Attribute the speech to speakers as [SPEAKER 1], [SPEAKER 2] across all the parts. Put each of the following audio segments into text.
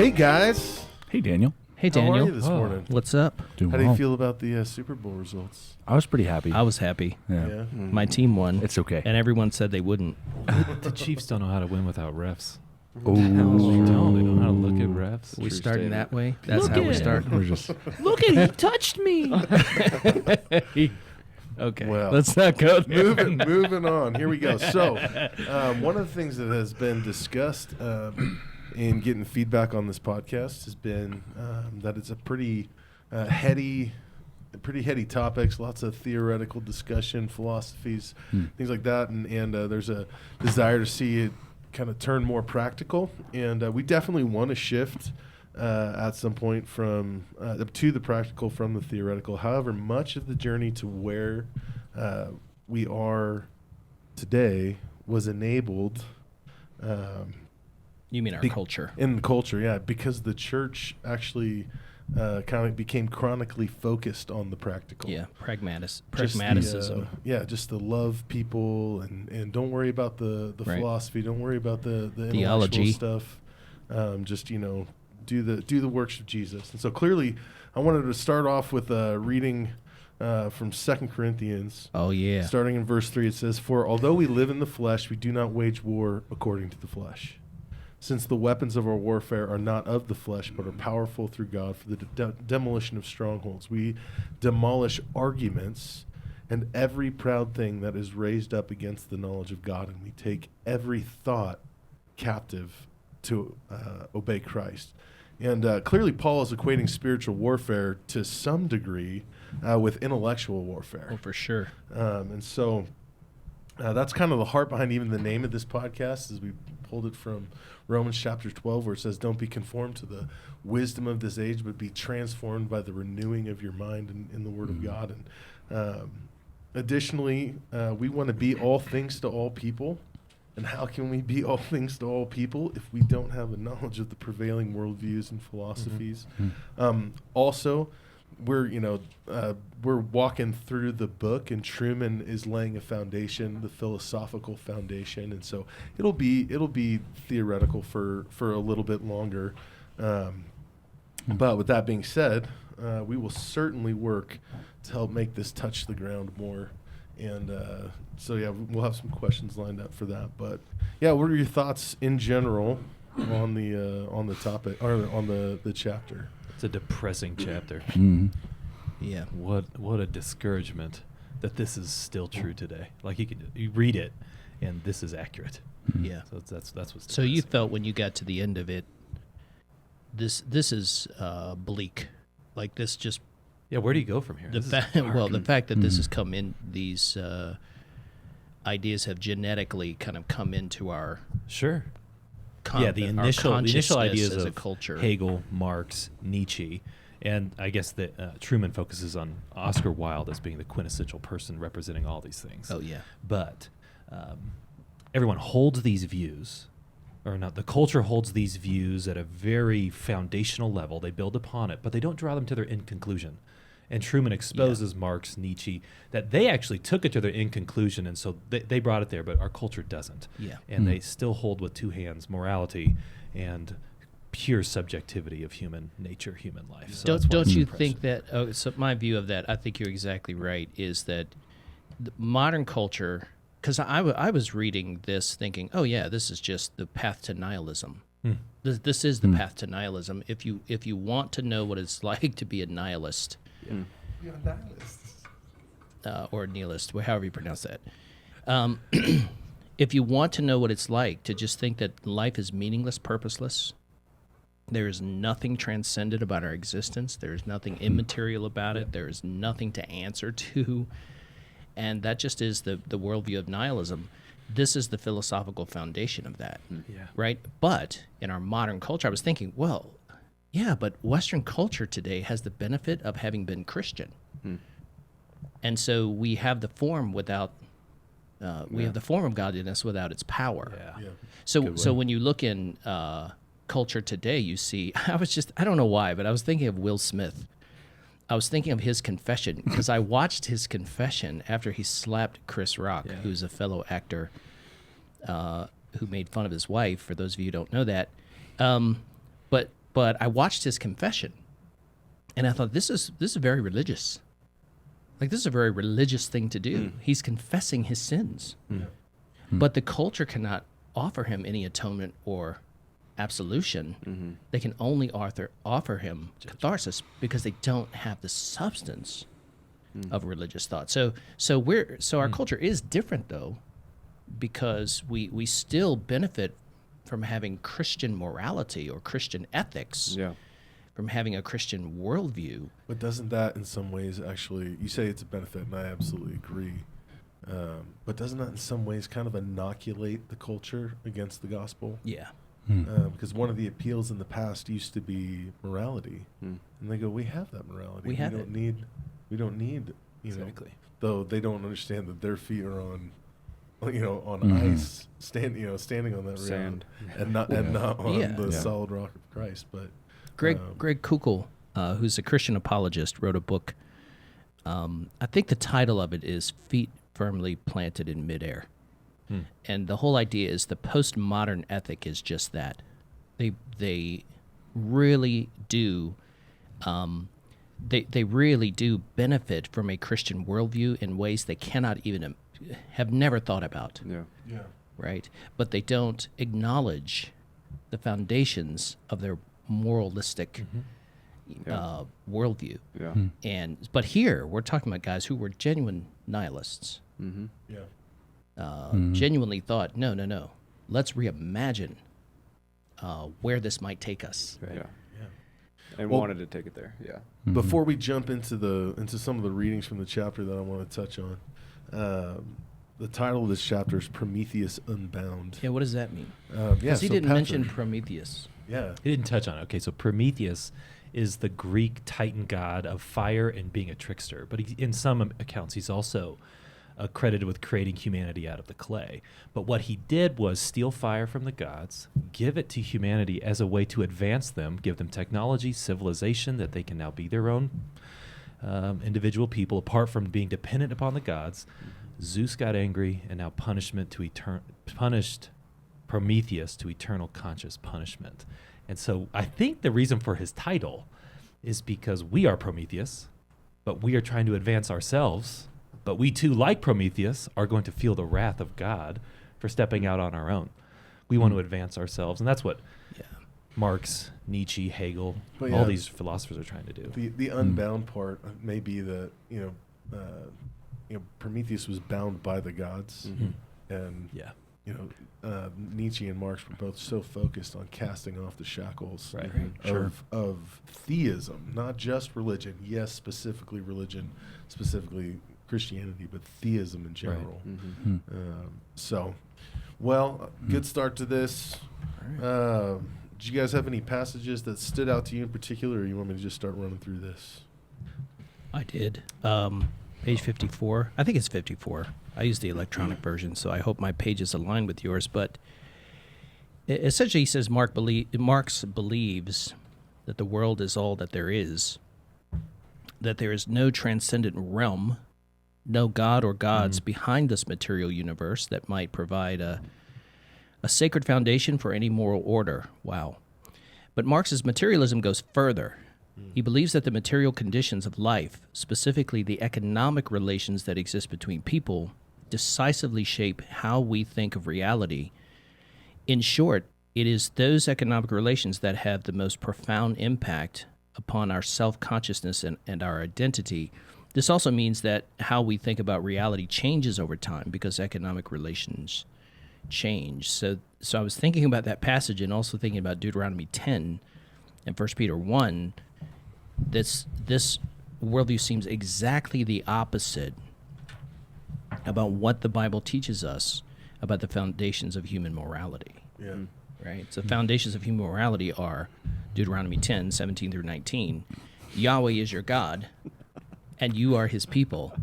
[SPEAKER 1] Hey, guys.
[SPEAKER 2] Hey, Daniel.
[SPEAKER 3] Hey,
[SPEAKER 1] How
[SPEAKER 3] Daniel.
[SPEAKER 1] are you this morning?
[SPEAKER 3] What's up?
[SPEAKER 2] Doing
[SPEAKER 1] How do you
[SPEAKER 2] well.
[SPEAKER 1] feel about the Super Bowl results?
[SPEAKER 2] I was pretty happy.
[SPEAKER 3] I was happy.
[SPEAKER 2] Yeah.
[SPEAKER 3] My team won.
[SPEAKER 2] It's okay.
[SPEAKER 3] And everyone said they wouldn't.
[SPEAKER 4] The Chiefs don't know how to win without refs.
[SPEAKER 2] Oh,
[SPEAKER 4] They don't. They don't know how to look at refs.
[SPEAKER 3] We starting that way? That's
[SPEAKER 4] Look
[SPEAKER 3] how
[SPEAKER 4] at
[SPEAKER 3] we
[SPEAKER 4] it.
[SPEAKER 3] start.
[SPEAKER 2] We're just
[SPEAKER 3] Look at he touched me. Okay.
[SPEAKER 1] Well,
[SPEAKER 3] let's not go there.
[SPEAKER 1] moving on. Here we go. So, one of the things that has been discussed in getting feedback on this podcast has been that it's a pretty heady topics, lots of theoretical discussion, philosophies, things like that, and there's a desire to see it kind of turn more practical, and we definitely want to shift at some point from to the practical from the theoretical. However, much of the journey to where we are today was enabled
[SPEAKER 3] You mean our culture?
[SPEAKER 1] in the culture, yeah, because the church actually kind of became chronically focused on the practical.
[SPEAKER 3] Yeah,
[SPEAKER 1] Just
[SPEAKER 3] pragmaticism.
[SPEAKER 1] just to love people and don't worry about the
[SPEAKER 3] Right.
[SPEAKER 1] philosophy, don't worry about the
[SPEAKER 3] Theology.
[SPEAKER 1] intellectual stuff. Just do the works of Jesus. And so clearly, I wanted to start off with reading from 2 Corinthians.
[SPEAKER 3] Oh, yeah.
[SPEAKER 1] Starting in verse 3, it says, "For although we live in the flesh, we do not wage war according to the flesh. Since the weapons of our warfare are not of the flesh, but are powerful through God for the demolition of strongholds. We demolish arguments and every proud thing that is raised up against the knowledge of God, and we take every thought captive to obey Christ." And clearly, Paul is equating spiritual warfare to some degree with intellectual warfare.
[SPEAKER 3] Oh, for sure.
[SPEAKER 1] And so that's kind of the heart behind even the name of this podcast, as we pulled it from Romans chapter 12, where it says, "Don't be conformed to the wisdom of this age, but be transformed by the renewing of your mind in the Word of God." And additionally, we want to be all things to all people. And how can we be all things to all people if we don't have a knowledge of the prevailing worldviews and philosophies? Also, we're walking through the book, and Trueman is laying a foundation, the philosophical foundation, and so it'll be theoretical for a little bit longer. But with that being said, we will certainly work to help make this touch the ground more. And so yeah, we'll have some questions lined up for that. But yeah, what are your thoughts in general on the topic or on the chapter?
[SPEAKER 4] It's a depressing chapter.
[SPEAKER 3] Yeah.
[SPEAKER 4] What a discouragement that this is still true today. Like you read it, and this is accurate.
[SPEAKER 3] Yeah.
[SPEAKER 4] So that's what's.
[SPEAKER 3] So you
[SPEAKER 4] depressing.
[SPEAKER 3] felt when you got to the end of it, this is bleak. Like this just
[SPEAKER 4] Yeah, where do you go from here?
[SPEAKER 3] the
[SPEAKER 4] This is
[SPEAKER 3] fact.
[SPEAKER 4] dark.
[SPEAKER 3] Well, the fact that this has come in, these ideas have genetically kind of come into our
[SPEAKER 4] Sure.
[SPEAKER 3] con-
[SPEAKER 4] Yeah, the
[SPEAKER 3] our
[SPEAKER 4] initial
[SPEAKER 3] consciousness
[SPEAKER 4] ideas
[SPEAKER 3] as a
[SPEAKER 4] of
[SPEAKER 3] culture.
[SPEAKER 4] Hegel, Marx, Nietzsche, and I guess that Truman focuses on Oscar Wilde as being the quintessential person representing all these things.
[SPEAKER 3] Oh yeah.
[SPEAKER 4] But everyone holds these views, or not, the culture holds these views at a very foundational level. They build upon it, but they don't draw them to their end conclusion. And Truman exposes Marx, Nietzsche, that they actually took it to their end conclusion, and so they brought it there, but our culture doesn't.
[SPEAKER 3] Yeah.
[SPEAKER 4] And they still hold with two hands morality and pure subjectivity of human nature, human life. So that's why
[SPEAKER 3] Don't
[SPEAKER 4] it's
[SPEAKER 3] you
[SPEAKER 4] depressing.
[SPEAKER 3] think that? So my view of that, I think you're exactly right. Is that the modern culture? Because I was reading this thinking, oh yeah, this is just the path to nihilism. This is the path to nihilism. If you want to know what it's like to be a nihilist, or nihilist, however you pronounce that. If you want to know what it's like to just think that life is meaningless, purposeless, there is nothing transcendent about our existence. There is nothing immaterial about it. There is nothing to answer to. And that just is the worldview of nihilism. This is the philosophical foundation of that, right? But in our modern culture, I was thinking, well, yeah, but Western culture today has the benefit of having been Christian. And so we have the form without, we have the form of godliness without its power.
[SPEAKER 4] Yeah.
[SPEAKER 3] So when you look in culture today, you see, I don't know why, but I was thinking of Will Smith. I was thinking of his confession because I watched his confession after he slapped Chris Rock, who's a fellow actor who made fun of his wife, for those of you who don't know that. But But I watched his confession, and I thought, this is very religious. Like, this is a very religious thing to do. He's confessing his sins. But the culture cannot offer him any atonement or absolution. They can only offer him catharsis because they don't have the substance of religious thought. So our culture is different, though, because we still benefit from having Christian morality or Christian ethics, from having a Christian worldview.
[SPEAKER 1] But doesn't that in some ways actually, you say it's a benefit, and I absolutely agree, but doesn't that in some ways kind of inoculate the culture against the gospel?
[SPEAKER 3] Yeah.
[SPEAKER 1] Because one of the appeals in the past used to be morality, and they go, we have that morality. We don't need,
[SPEAKER 4] Exactly.
[SPEAKER 1] though they don't understand that their feet are on, ice, standing on that
[SPEAKER 2] Sand.
[SPEAKER 1] ground, and not on the
[SPEAKER 2] Yeah.
[SPEAKER 1] solid rock of Christ. But
[SPEAKER 3] Greg Kuchel, who's a Christian apologist, wrote a book. I think the title of it is "Feet Firmly Planted in Midair," and the whole idea is the postmodern ethic is just that. They really do. They really do benefit from a Christian worldview in ways they cannot even have never thought about.
[SPEAKER 1] yeah,
[SPEAKER 3] Right? But they don't acknowledge the foundations of their moralistic worldview.
[SPEAKER 2] Yeah.
[SPEAKER 3] But here we're talking about guys who were genuine nihilists,
[SPEAKER 1] yeah.
[SPEAKER 3] genuinely thought, no, let's reimagine where this might take us.
[SPEAKER 2] Yeah.
[SPEAKER 1] Yeah.
[SPEAKER 2] And
[SPEAKER 1] Well-
[SPEAKER 2] wanted to take it there. Yeah.
[SPEAKER 1] Before we jump into some of the readings from the chapter that I want to touch on, the title of this chapter is Prometheus Unbound.
[SPEAKER 3] Yeah, what does that mean?
[SPEAKER 1] Because
[SPEAKER 3] He didn't mention Prometheus.
[SPEAKER 1] Yeah,
[SPEAKER 4] He didn't touch on it. Okay, so Prometheus is the Greek titan god of fire and being a trickster. But in some accounts, he's also credited with creating humanity out of the clay. But what he did was steal fire from the gods, give it to humanity as a way to advance them, give them technology, civilization, that they can now be their own individual people, apart from being dependent upon the gods. Zeus got angry, and now punished Prometheus to eternal conscious punishment. And so I think the reason for his title is because we are Prometheus, but we are trying to advance ourselves. But we too, like Prometheus, are going to feel the wrath of God for stepping out on our own. We want to advance ourselves, and that's what Marx, Nietzsche, Hegel,
[SPEAKER 1] But
[SPEAKER 4] all
[SPEAKER 1] yeah,
[SPEAKER 4] these philosophers are trying to do.
[SPEAKER 1] the unbound part may be that Prometheus was bound by the gods, and
[SPEAKER 4] Yeah.
[SPEAKER 1] Nietzsche and Marx were both so focused on casting off the shackles
[SPEAKER 4] Right.
[SPEAKER 1] of theism, not just religion. Yes, specifically religion, specifically Christianity, but theism in general. Good start to this. Did you guys have any passages that stood out to you in particular, or you want me to just start running through this?
[SPEAKER 3] I did. Page 54. I think it's 54. I use the electronic version, so I hope my pages align with yours. But essentially, he says Marx believes that the world is all that there is, that there is no transcendent realm, no god or gods behind this material universe that might provide a sacred foundation for any moral order. Wow. But Marx's materialism goes further. He believes that the material conditions of life, specifically the economic relations that exist between people, decisively shape how we think of reality. In short, it is those economic relations that have the most profound impact upon our self-consciousness and our identity. This also means that how we think about reality changes over time because economic relations change. So I was thinking about that passage and also thinking about Deuteronomy 10 and 1 Peter 1. This worldview seems exactly the opposite about what the Bible teaches us about the foundations of human morality.
[SPEAKER 1] Yeah.
[SPEAKER 3] Right? So foundations of human morality are Deuteronomy 10, 17 through 19. Yahweh is your God, and you are his people.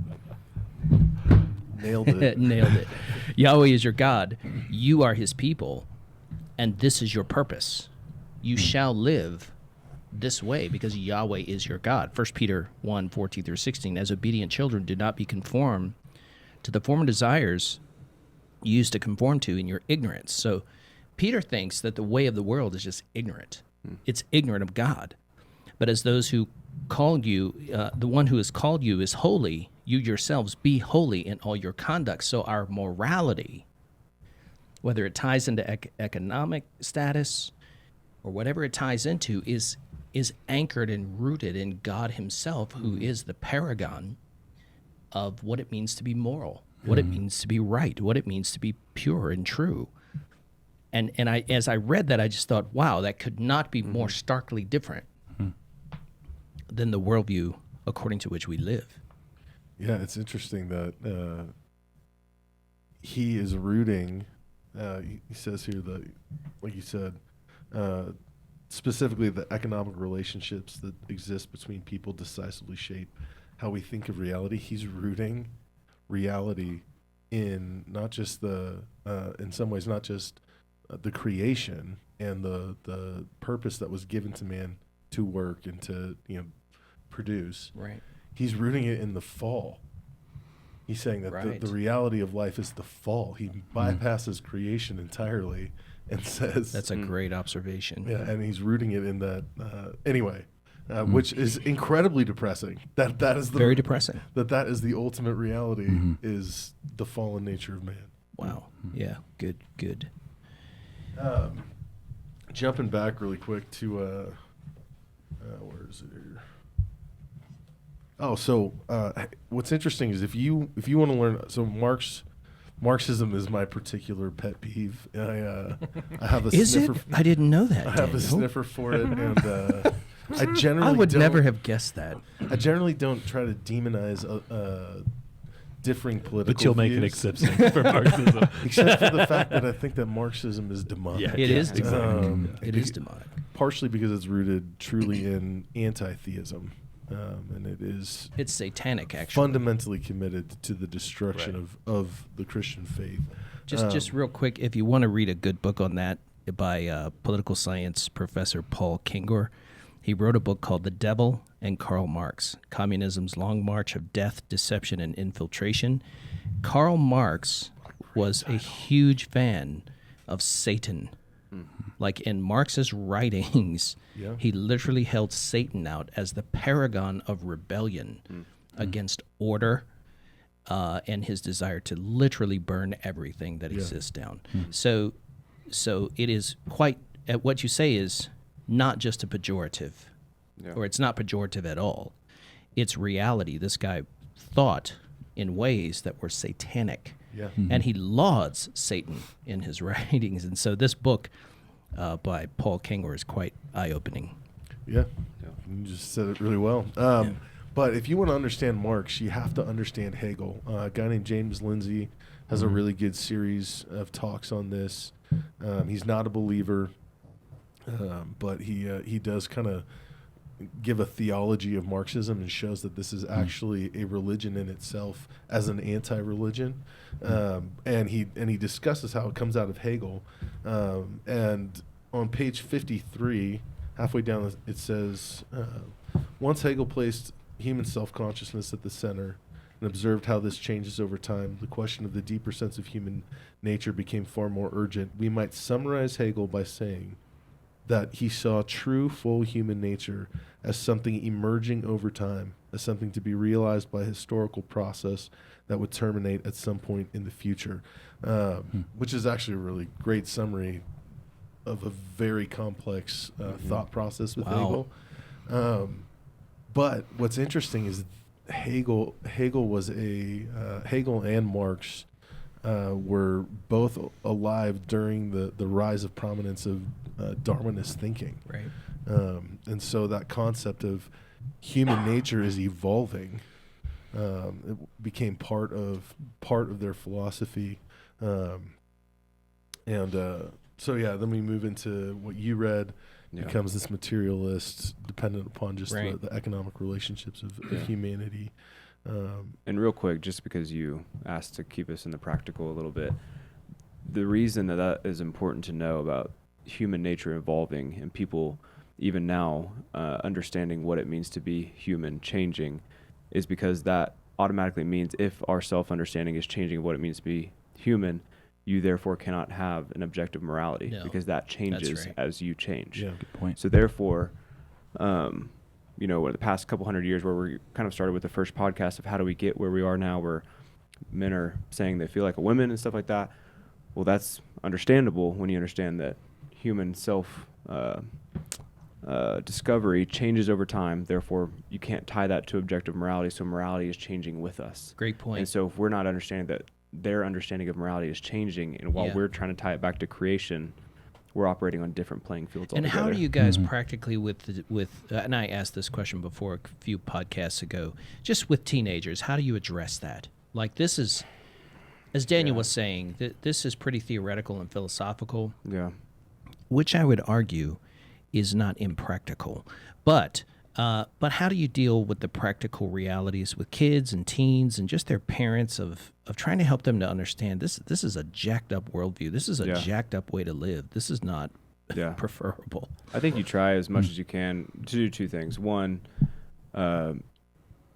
[SPEAKER 1] Nailed it.
[SPEAKER 3] Nailed it. Yahweh is your God, you are his people, and this is your purpose. You shall live this way because Yahweh is your God. 1 Peter 1, 14 through 16. As obedient children, do not be conformed to the former desires you used to conform to in your ignorance. So Peter thinks that the way of the world is just ignorant. It's ignorant of God. But as those who called you, the one who has called you is holy, you yourselves be holy in all your conduct. So our morality, whether it ties into economic status or whatever it ties into, is anchored and rooted in God himself, who is the paragon of what it means to be moral, what it means to be right, what it means to be pure and true. And I, as I read that, I just thought, wow, that could not be more starkly different than the worldview according to which we live.
[SPEAKER 1] Yeah, it's interesting that he is rooting. He says here that, like you said, specifically the economic relationships that exist between people decisively shape how we think of reality. He's rooting reality in not just the, in some ways, not just the creation and the purpose that was given to man to work and to produce.
[SPEAKER 3] Right.
[SPEAKER 1] He's rooting it in the fall. He's saying that the reality of life is the fall. He bypasses creation entirely and says
[SPEAKER 3] That's a great observation.
[SPEAKER 1] yeah, and he's rooting it in that anyway, which is incredibly depressing. That is
[SPEAKER 3] Very depressing.
[SPEAKER 1] That is the ultimate reality is the fallen nature of man.
[SPEAKER 3] Wow. Yeah. Good.
[SPEAKER 1] Jumping back really quick to where is it here? Oh, so what's interesting is if you want to learn, so Marxism is my particular pet peeve. I have a
[SPEAKER 3] Is
[SPEAKER 1] sniffer.
[SPEAKER 3] it? I didn't know that.
[SPEAKER 1] I have a
[SPEAKER 3] Daniel.
[SPEAKER 1] sniffer for it, and I generally
[SPEAKER 3] I would
[SPEAKER 1] don't-
[SPEAKER 3] never have guessed that.
[SPEAKER 1] I generally don't try to demonize differing political
[SPEAKER 4] But you'll make an
[SPEAKER 1] views,
[SPEAKER 4] exception for Marxism.
[SPEAKER 1] except for the fact that I think that Marxism is demonic.
[SPEAKER 4] Yeah,
[SPEAKER 3] It is
[SPEAKER 4] exactly.
[SPEAKER 3] demonic. It is demonic.
[SPEAKER 1] Partially because it's rooted truly in anti-theism, and it is
[SPEAKER 3] It's satanic, actually.
[SPEAKER 1] fundamentally committed to the destruction of the Christian faith.
[SPEAKER 3] Just real quick, if you want to read a good book on that by political science professor Paul Kingor, he wrote a book called The Devil and Karl Marx, Communism's Long March of Death, Deception, and Infiltration. Karl Marx was a huge fan of Satan. Like in Marx's writings,
[SPEAKER 1] Yeah.
[SPEAKER 3] he literally held Satan out as the paragon of rebellion against order and his desire to literally burn everything that exists down. So it is quite, what you say is not just a pejorative, or it's not pejorative at all. It's reality. This guy thought in ways that were satanic.
[SPEAKER 1] Yeah.
[SPEAKER 3] And he lauds Satan in his writings. And so this book by Paul Kingor is quite eye-opening.
[SPEAKER 1] Yeah. You just said it really well. But if you want to understand Marx, you have to understand Hegel. A guy named James Lindsay has a really good series of talks on this. He's not a believer, but he does kind of give a theology of Marxism and shows that this is actually a religion in itself as an anti-religion, and he discusses how it comes out of Hegel, and on page 53, halfway down, it says, once Hegel placed human self-consciousness at the center and observed how this changes over time, the question of the deeper sense of human nature became far more urgent. We might summarize Hegel by saying that he saw true, full human nature as something emerging over time, as something to be realized by a historical process that would terminate at some point in the future, which is actually a really great summary of a very complex thought process with
[SPEAKER 3] Wow.
[SPEAKER 1] Hegel. But what's interesting is Hegel and Marx were both alive during the rise of prominence of Darwinist thinking.
[SPEAKER 3] Right.
[SPEAKER 1] And so that concept of human nature is evolving. It became part of their philosophy. So yeah, then we move into what you read. Becomes this materialist, dependent upon just the economic relationships of humanity.
[SPEAKER 2] And real quick, just because you asked to keep us in the practical a little bit, the reason that is important to know about human nature evolving and people even now understanding what it means to be human changing is because that automatically means if our self-understanding is changing what it means to be human, you therefore cannot have an objective morality
[SPEAKER 3] No,
[SPEAKER 2] because that changes
[SPEAKER 3] right.
[SPEAKER 2] as you change.
[SPEAKER 1] Yeah.
[SPEAKER 5] Good point.
[SPEAKER 2] So therefore, you know, the past couple hundred years where we kind of started with the first podcast of how do we get where we are now, where men are saying they feel like a woman and stuff like that. Well, that's understandable when you understand that human self discovery changes over time. Therefore, you can't tie that to objective morality. So morality is changing with us.
[SPEAKER 3] Great point.
[SPEAKER 2] And so if we're not understanding that their understanding of morality is changing, and while
[SPEAKER 3] Yeah.
[SPEAKER 2] we're trying to tie it back to creation, we're operating on different playing fields
[SPEAKER 3] And
[SPEAKER 2] altogether.
[SPEAKER 3] how do you guys practically and I asked this question before a few podcasts ago, just with teenagers, how do you address that? Like, this is, as Daniel was saying, this is pretty theoretical and philosophical,
[SPEAKER 2] Yeah.
[SPEAKER 3] which I would argue is not impractical. But how do you deal with the practical realities with kids and teens and just their parents of trying to help them to understand this is a jacked up worldview. This is a
[SPEAKER 2] Yeah.
[SPEAKER 3] jacked up way to live. This is not
[SPEAKER 2] Yeah.
[SPEAKER 3] preferable.
[SPEAKER 2] I think you try as much as you can to do two things. One,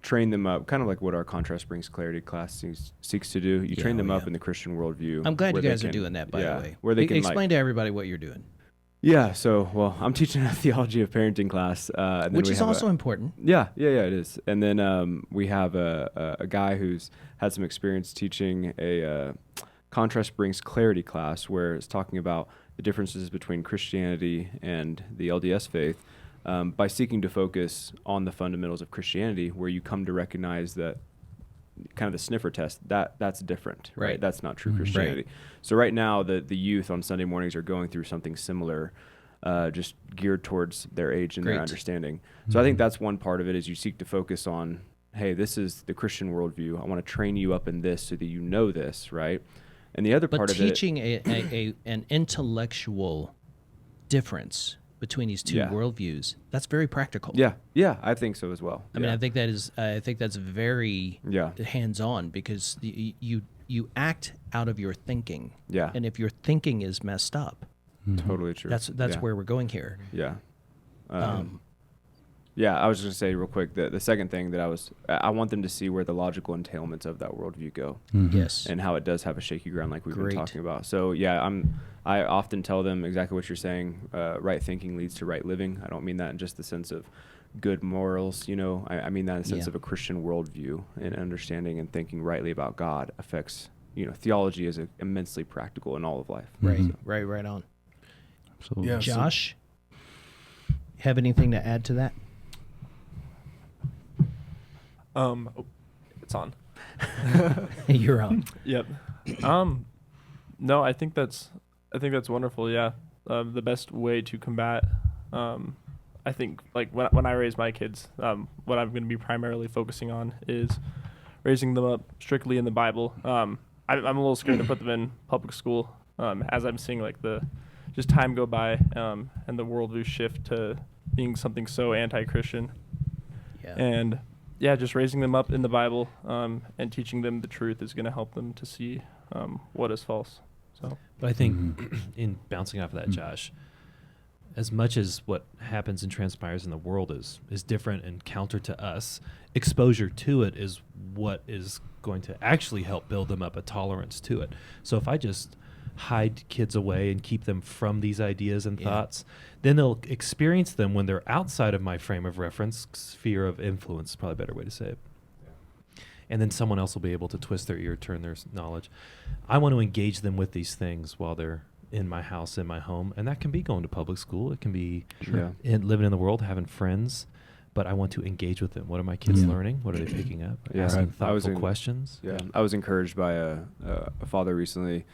[SPEAKER 2] train them up, kind of like what our Contrast Brings Clarity class seeks to do. You train them up in the Christian worldview.
[SPEAKER 3] I'm glad you
[SPEAKER 2] where they
[SPEAKER 3] guys are
[SPEAKER 2] can-
[SPEAKER 3] doing that, by the way.
[SPEAKER 2] Where they can
[SPEAKER 3] explain to everybody what you're doing,
[SPEAKER 2] Yeah, so, well, I'm teaching a theology of parenting class. And then
[SPEAKER 3] which
[SPEAKER 2] we
[SPEAKER 3] is
[SPEAKER 2] have
[SPEAKER 3] also important.
[SPEAKER 2] Yeah, it is. And then we have a guy who's had some experience teaching a Contrast Brings Clarity class where it's talking about the differences between Christianity and the LDS faith by seeking to focus on the fundamentals of Christianity, where you come to recognize that kind of the sniffer test, that's different, right?
[SPEAKER 3] Right.
[SPEAKER 2] That's not true Christianity. So right now, the youth on Sunday mornings are going through something similar, just geared towards their age and their
[SPEAKER 3] Great.
[SPEAKER 2] understanding. So I think that's one part of it, is you seek to focus on, hey, this is the Christian worldview. I want to train you up in this so that you know this, right? And the other
[SPEAKER 3] But
[SPEAKER 2] part of it,
[SPEAKER 3] teaching an intellectual difference between these two
[SPEAKER 2] Yeah.
[SPEAKER 3] worldviews, that's very practical.
[SPEAKER 2] yeah, I think so as well.
[SPEAKER 3] I mean, I think that's very
[SPEAKER 2] Yeah.
[SPEAKER 3] hands-on, because you act out of your thinking.
[SPEAKER 2] Yeah.
[SPEAKER 3] And if your thinking is messed up,
[SPEAKER 2] Totally true.
[SPEAKER 3] that's
[SPEAKER 2] Yeah.
[SPEAKER 3] where we're going here.
[SPEAKER 2] Yeah. Yeah, I was just going to say real quick, the second thing that I want them to see where the logical entailments of that worldview go,
[SPEAKER 3] Yes.
[SPEAKER 2] and how it does have a shaky ground like we've
[SPEAKER 3] Great.
[SPEAKER 2] been talking about. So yeah, I often tell them exactly what you're saying. Right thinking leads to right living. I don't mean that in just the sense of good morals, you know. I mean that in the sense
[SPEAKER 3] Yeah.
[SPEAKER 2] of a Christian worldview, and understanding and thinking rightly about God affects, you know, theology is immensely practical in all of life.
[SPEAKER 3] Right.
[SPEAKER 5] Mhm.
[SPEAKER 3] Right on.
[SPEAKER 5] Absolutely.
[SPEAKER 1] Yeah.
[SPEAKER 3] Josh, have anything to add to that?
[SPEAKER 6] It's on.
[SPEAKER 3] You're on.
[SPEAKER 6] Yep. No, I think that's wonderful. Yeah. The best way to combat, I think, like when I raise my kids, what I'm going to be primarily focusing on is raising them up strictly in the Bible. I'm a little scared to put them in public school, as I'm seeing like just time go by, and the worldview shift to being something so anti-Christian.
[SPEAKER 3] Yeah.
[SPEAKER 6] And yeah, just raising them up in the Bible, and teaching them the truth is going to help them to see what is false. So
[SPEAKER 4] But I think in bouncing off of that, Josh, as much as what happens and transpires in the world is different and counter to us, exposure to it is what is going to actually help build them up a tolerance to it. So if I just hide kids away and keep them from these ideas and
[SPEAKER 3] Yeah.
[SPEAKER 4] thoughts, then they'll experience them when they're outside of my frame of reference, sphere of influence is probably a better way to say it. And then someone else will be able to twist their ear, turn their knowledge. I want to engage them with these things while they're in my house, in my home. And that can be going to public school. It can be living in the world, having friends. But I want to engage with them. What are my kids
[SPEAKER 5] Yeah.
[SPEAKER 4] learning? What are they picking up?
[SPEAKER 2] Yeah.
[SPEAKER 4] Asking
[SPEAKER 2] I was
[SPEAKER 4] thoughtful
[SPEAKER 2] in-
[SPEAKER 4] questions.
[SPEAKER 2] Yeah, I was encouraged by a father recently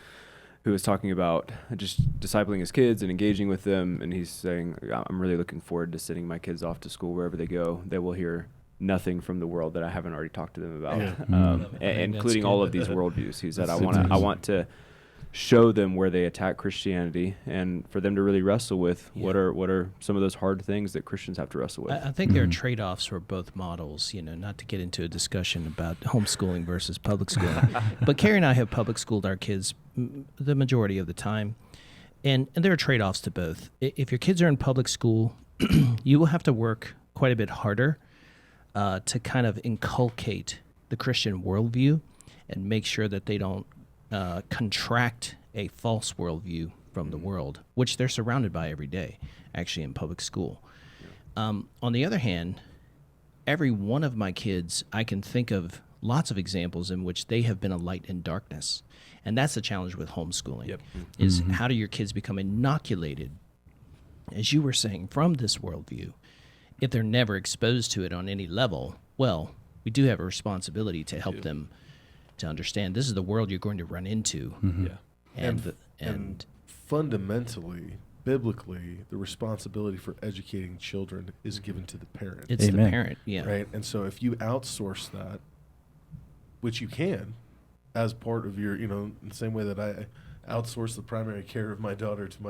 [SPEAKER 2] who was talking about just discipling his kids and engaging with them, and he's saying, I'm really looking forward to sending my kids off to school. Wherever they go, they will hear nothing from the world that I haven't already talked to them about,
[SPEAKER 1] Yeah.
[SPEAKER 2] including all of these worldviews. He said, I
[SPEAKER 5] That's
[SPEAKER 2] want to show them where they attack Christianity, and for them to really wrestle with what are some of those hard things that Christians have to wrestle with.
[SPEAKER 3] I think there are trade-offs for both models, not to get into a discussion about homeschooling versus public schooling. But Carrie and I have public schooled our kids the majority of the time, and there are trade-offs to both. If your kids are in public school, you will have to work quite a bit harder to kind of inculcate the Christian worldview and make sure that they don't contract a false worldview from the world, which they're surrounded by every day, actually in public school. On the other hand, every one of my kids, I can think of lots of examples in which they have been a light in darkness. And that's the challenge with homeschooling,
[SPEAKER 4] Yep.
[SPEAKER 3] is how do your kids become inoculated, as you were saying, from this worldview? If they're never exposed to it on any level, well, we do have a responsibility to help them to understand this is the world you're going to run into.
[SPEAKER 4] Yeah.
[SPEAKER 3] And
[SPEAKER 1] fundamentally, biblically, the responsibility for educating children is given to the parent.
[SPEAKER 3] it's
[SPEAKER 5] Amen.
[SPEAKER 3] the parent, yeah.
[SPEAKER 1] Right? And so if you outsource that, which you can, as part of your, in the same way that I outsource the primary care of my daughter to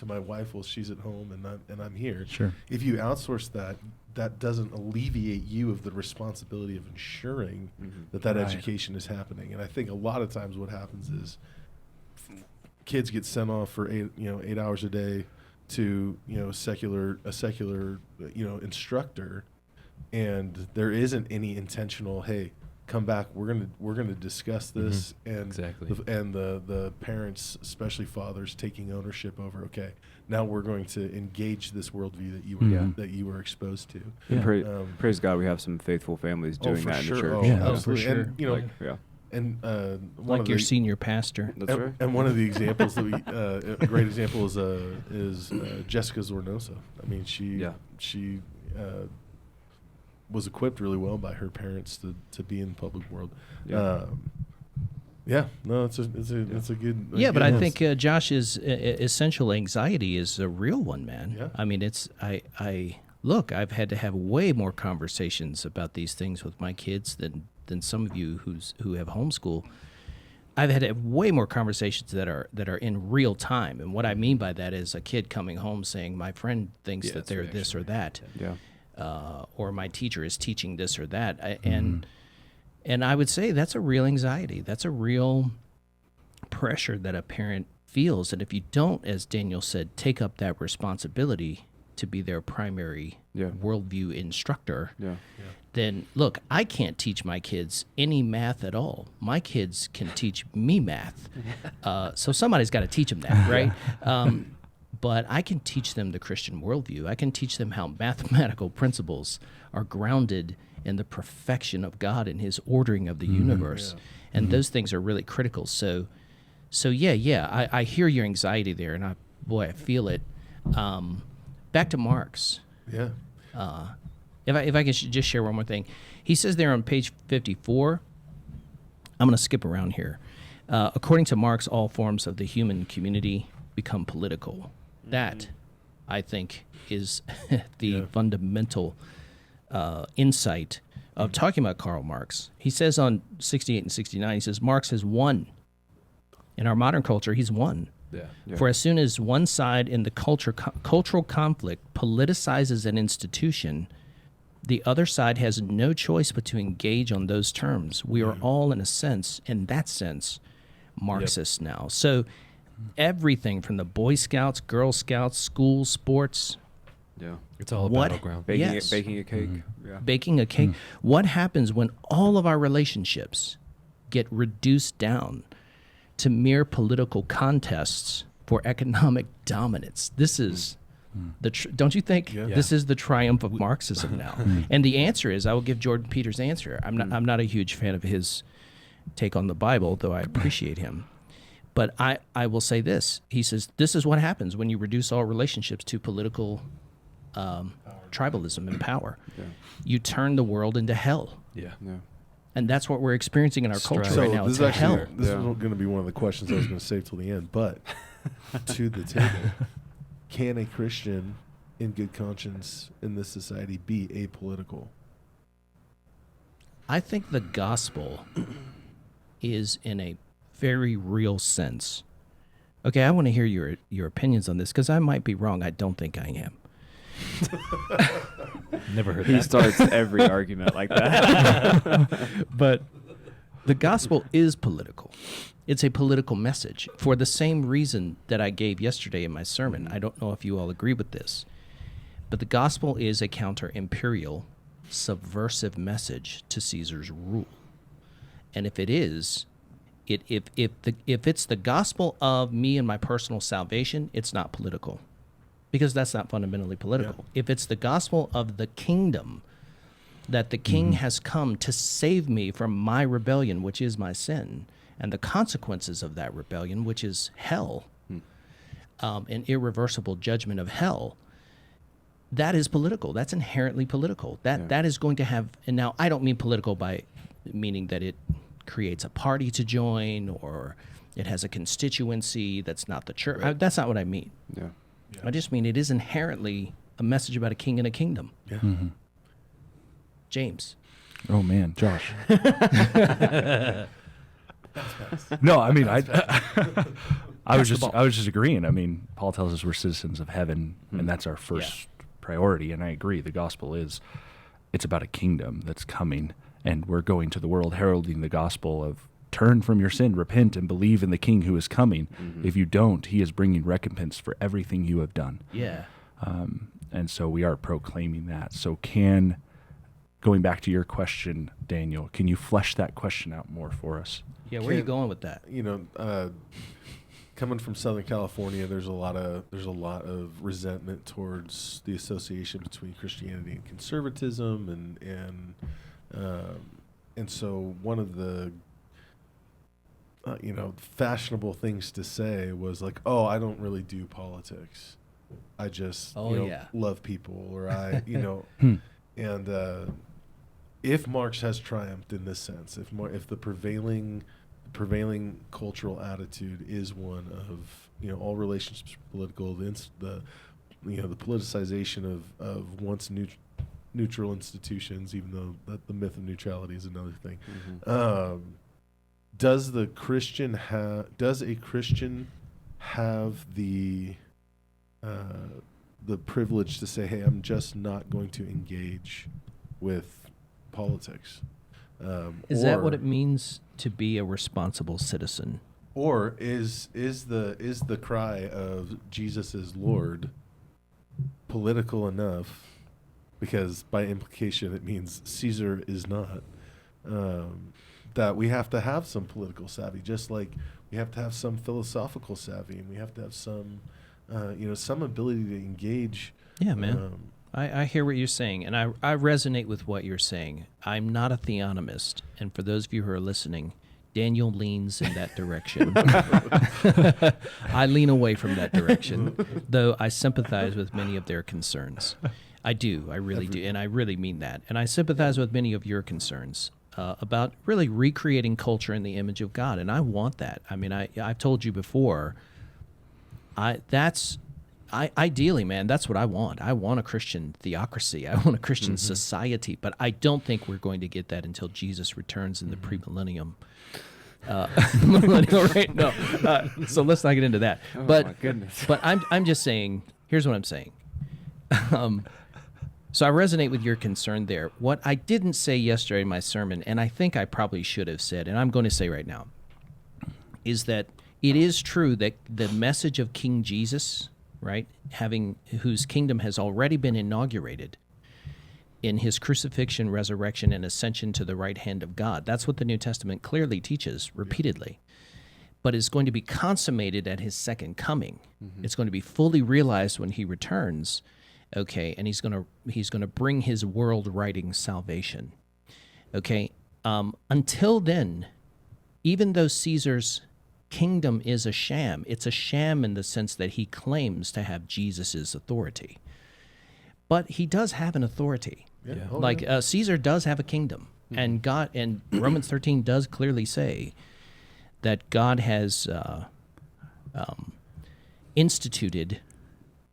[SPEAKER 1] my wife while she's at home and I'm here.
[SPEAKER 5] Sure.
[SPEAKER 1] If you outsource that, that doesn't alleviate you of the responsibility of ensuring that
[SPEAKER 5] Right.
[SPEAKER 1] education is happening. And I think a lot of times what happens is kids get sent off for 8 hours a day to a secular instructor, and there isn't any intentional, hey, come back, we're gonna discuss this, and
[SPEAKER 4] Exactly.
[SPEAKER 1] the parents, especially fathers, taking ownership over, okay, now we're going to engage this worldview that you were exposed to.
[SPEAKER 2] And
[SPEAKER 5] Yeah.
[SPEAKER 2] praise God, we have some faithful families doing
[SPEAKER 1] for
[SPEAKER 2] that in
[SPEAKER 1] sure.
[SPEAKER 2] the church.
[SPEAKER 1] Oh,
[SPEAKER 5] Yeah.
[SPEAKER 1] absolutely.
[SPEAKER 3] For sure.
[SPEAKER 1] And
[SPEAKER 2] Like, yeah,
[SPEAKER 1] and one
[SPEAKER 3] Like
[SPEAKER 1] of
[SPEAKER 3] your
[SPEAKER 1] the,
[SPEAKER 3] senior pastor.
[SPEAKER 2] that's right.
[SPEAKER 1] and one of the examples that we a great example is Jessica Zornosa. I mean, she was equipped really well by her parents to be in the public world.
[SPEAKER 2] Yeah.
[SPEAKER 1] It's a good.
[SPEAKER 3] Yeah, but
[SPEAKER 1] good
[SPEAKER 3] I
[SPEAKER 1] list.
[SPEAKER 3] think Josh's essential anxiety is a real one, man.
[SPEAKER 1] Yeah.
[SPEAKER 3] I mean, look, I've had to have way more conversations about these things with my kids than some of you who have homeschool. I've had to have way more conversations that are in real time, and what I mean by that is a kid coming home saying, "My friend thinks that
[SPEAKER 4] that's
[SPEAKER 3] they're this or that,"
[SPEAKER 2] Yeah.
[SPEAKER 3] or "My teacher is teaching this or that," and I would say that's a real anxiety. That's a real pressure that a parent feels, and if you don't, as Daniel said, take up that responsibility to be their primary worldview instructor,
[SPEAKER 2] Yeah.
[SPEAKER 3] then look, I can't teach my kids any math at all. My kids can teach me math. So somebody's got to teach them that, right? But I can teach them the Christian worldview. I can teach them how mathematical principles are grounded in the perfection of God and his ordering of the universe. And those things are really critical. So I hear your anxiety there, and I feel it. Back to Marx.
[SPEAKER 1] Yeah.
[SPEAKER 3] If I can just share one more thing. He says there on page 54, I'm going to skip around here. According to Marx, all forms of the human community become political. That, I think, is the fundamental insight of talking about Karl Marx. He says on 68 and 69, he says, Marx has won. In our modern culture, he's won.
[SPEAKER 2] Yeah.
[SPEAKER 3] For as soon as one side in the cultural conflict politicizes an institution, the other side has no choice but to engage on those terms. We are all, in that sense, Marxists now. So everything from the Boy Scouts, Girl Scouts, schools, sports,
[SPEAKER 2] Yeah.
[SPEAKER 4] It's all a
[SPEAKER 3] What-
[SPEAKER 4] battleground.
[SPEAKER 2] Baking
[SPEAKER 3] Yes.
[SPEAKER 2] baking a cake. Yeah.
[SPEAKER 3] baking a cake. What happens when all of our relationships get reduced down to mere political contests for economic dominance? This is don't you think this is the triumph of Marxism now? And the answer is, I will give Jordan Peters' answer. I'm not a huge fan of his take on the Bible, though I appreciate him. But I will say this. He says, this is what happens when you reduce all relationships to political tribalism and power.
[SPEAKER 2] Yeah.
[SPEAKER 3] You turn the world into hell.
[SPEAKER 4] Yeah.
[SPEAKER 2] Yeah.
[SPEAKER 3] And that's what we're experiencing in our culture
[SPEAKER 1] So
[SPEAKER 3] right now.
[SPEAKER 1] this
[SPEAKER 3] It's
[SPEAKER 1] is
[SPEAKER 3] a hell.
[SPEAKER 1] actually this is going to be one of the questions I was going to save till the end, but to the table. Can a Christian in good conscience in this society be apolitical?
[SPEAKER 3] I think the gospel is, in a very real sense. Okay, I want to hear your opinions on this, because I might be wrong. I don't think I am.
[SPEAKER 4] Never heard
[SPEAKER 2] He
[SPEAKER 4] that.
[SPEAKER 2] starts every argument like that.
[SPEAKER 3] But the gospel is political. It's a political message for the same reason that I gave yesterday in my sermon. I don't know if you all agree with this, but the gospel is a counter-imperial, subversive message to Caesar's rule. And if it is, if it's the gospel of me and my personal salvation, it's not political, because that's not fundamentally political. Yeah. If it's the gospel of the kingdom, that the king has come to save me from my rebellion, which is my sin, and the consequences of that rebellion, which is hell, an irreversible judgment of hell, that is political. That's inherently political. That is going to have, and now I don't mean political by meaning that it creates a party to join or it has a constituency that's not the church.
[SPEAKER 1] Right.
[SPEAKER 3] That's not what I mean.
[SPEAKER 2] Yeah.
[SPEAKER 3] I just mean it is inherently a message about a king and a kingdom.
[SPEAKER 1] Yeah.
[SPEAKER 5] Mm-hmm.
[SPEAKER 3] James.
[SPEAKER 5] Oh man, Josh. No, I mean I was just agreeing. I mean, Paul tells us we're citizens of heaven, and that's our first priority. And I agree. The gospel it's about a kingdom that's coming, and we're going to the world heralding the gospel of turn from your sin, repent, and believe in the King who is coming. If you don't, he is bringing recompense for everything you have done.
[SPEAKER 3] Yeah.
[SPEAKER 5] And so we are proclaiming that. So going back to your question, Daniel, can you flesh that question out more for us?
[SPEAKER 3] Yeah, where are you going with that?
[SPEAKER 1] Coming from Southern California, there's a lot of resentment towards the association between Christianity and conservatism, and so one of the fashionable things to say was like, "Oh, I don't really do politics. I just love people," or I and if Marx has triumphed in this sense, if the prevailing cultural attitude is one of all relationships are political, the politicization of once neutral institutions, even though the myth of neutrality is another thing. Does a Christian have the privilege to say, "Hey, I'm just not going to engage with politics"?
[SPEAKER 3] Is that what it means to be a responsible citizen?
[SPEAKER 1] Or is the cry of Jesus is Lord political enough? Because by implication it means Caesar is not. That we have to have some political savvy, just like we have to have some philosophical savvy, and we have to have some some ability to engage.
[SPEAKER 3] Yeah, man. I hear what you're saying, and I resonate with what you're saying. I'm not a theonomist, and for those of you who are listening, Daniel leans in that direction. I lean away from that direction, though I sympathize with many of their concerns. I do, I really do, and I really mean that. And I sympathize with many of your concerns about really recreating culture in the image of God, and I want that. I mean, I've told you before, ideally, man, that's what I want. I want a Christian theocracy. I want a Christian society, but I don't think we're going to get that until Jesus returns in the premillennium. Millennial, right? No. So let's not get into that.
[SPEAKER 2] Oh,
[SPEAKER 3] but
[SPEAKER 2] my goodness.
[SPEAKER 3] But I'm just saying. Here's what I'm saying. So I resonate with your concern there. What I didn't say yesterday in my sermon, and I think I probably should have said, and I'm going to say right now, is that it is true that the message of King Jesus, right, whose kingdom has already been inaugurated in his crucifixion, resurrection, and ascension to the right hand of God. That's what the New Testament clearly teaches repeatedly, but is going to be consummated at his second coming. It's going to be fully realized when he returns. Okay, and he's going to bring his world-righting salvation. Okay, until then, even though Caesar's kingdom is a sham, it's a sham in the sense that he claims to have Jesus's authority, but he does have an authority. Yeah. Caesar does have a kingdom, and God, and Romans 13 does clearly say that God has instituted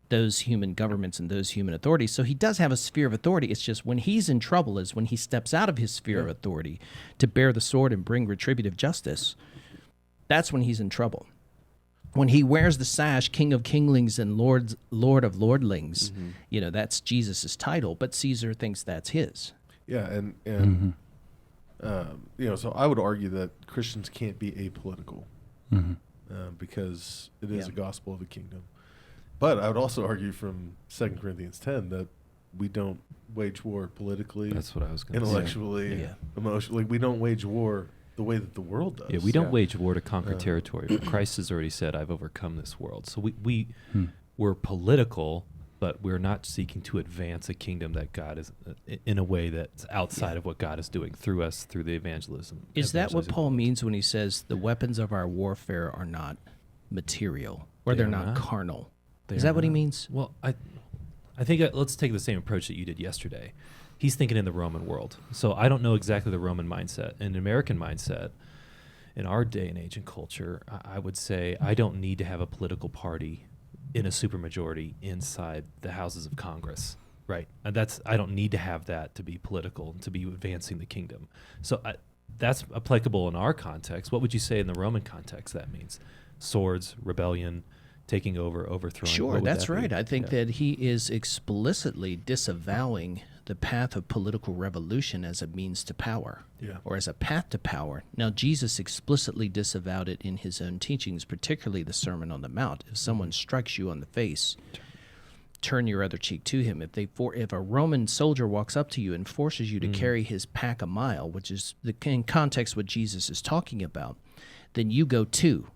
[SPEAKER 3] those human governments and those human authorities. So he does have a sphere of authority. It's just when he's in trouble is when he steps out of his sphere of authority to bear the sword and bring retributive justice. That's when he's in trouble. When he wears the sash, King of Kinglings and Lord of Lordlings, that's Jesus' title, but Caesar thinks that's his.
[SPEAKER 1] Yeah, and so I would argue that Christians can't be apolitical because it is a gospel of the kingdom. But I would also argue from 2 Corinthians 10 that we don't wage war politically.
[SPEAKER 4] That's what I was going to say.
[SPEAKER 1] Intellectually, emotionally. We don't wage war the way that the world does.
[SPEAKER 4] Yeah, we don't wage war to conquer territory. But Christ has already said, "I've overcome this world." So we're political, but we're not seeking to advance a kingdom that God is in a way that's outside of what God is doing through us, through the evangelism.
[SPEAKER 3] Is that what Paul means when he says the weapons of our warfare are not material, or they're not carnal? Is that what he means?
[SPEAKER 4] Well, I think let's take the same approach that you did yesterday. He's thinking in the Roman world. So I don't know exactly the Roman mindset. In the American mindset, in our day and age and culture, I would say I don't need to have a political party in a supermajority inside the houses of Congress, right? And I don't need to have that to be political and to be advancing the kingdom. So that's applicable in our context. What would you say in the Roman context that means? Swords, rebellion, taking over, overthrowing.
[SPEAKER 3] Sure, that's right. I think that he is explicitly disavowing the path of political revolution as a means to power, or as a path to power. Now, Jesus explicitly disavowed it in his own teachings, particularly the Sermon on the Mount. If someone strikes you on the face, turn your other cheek to him. If a Roman soldier walks up to you and forces you to carry his pack a mile, which is in context what Jesus is talking about, then you go too.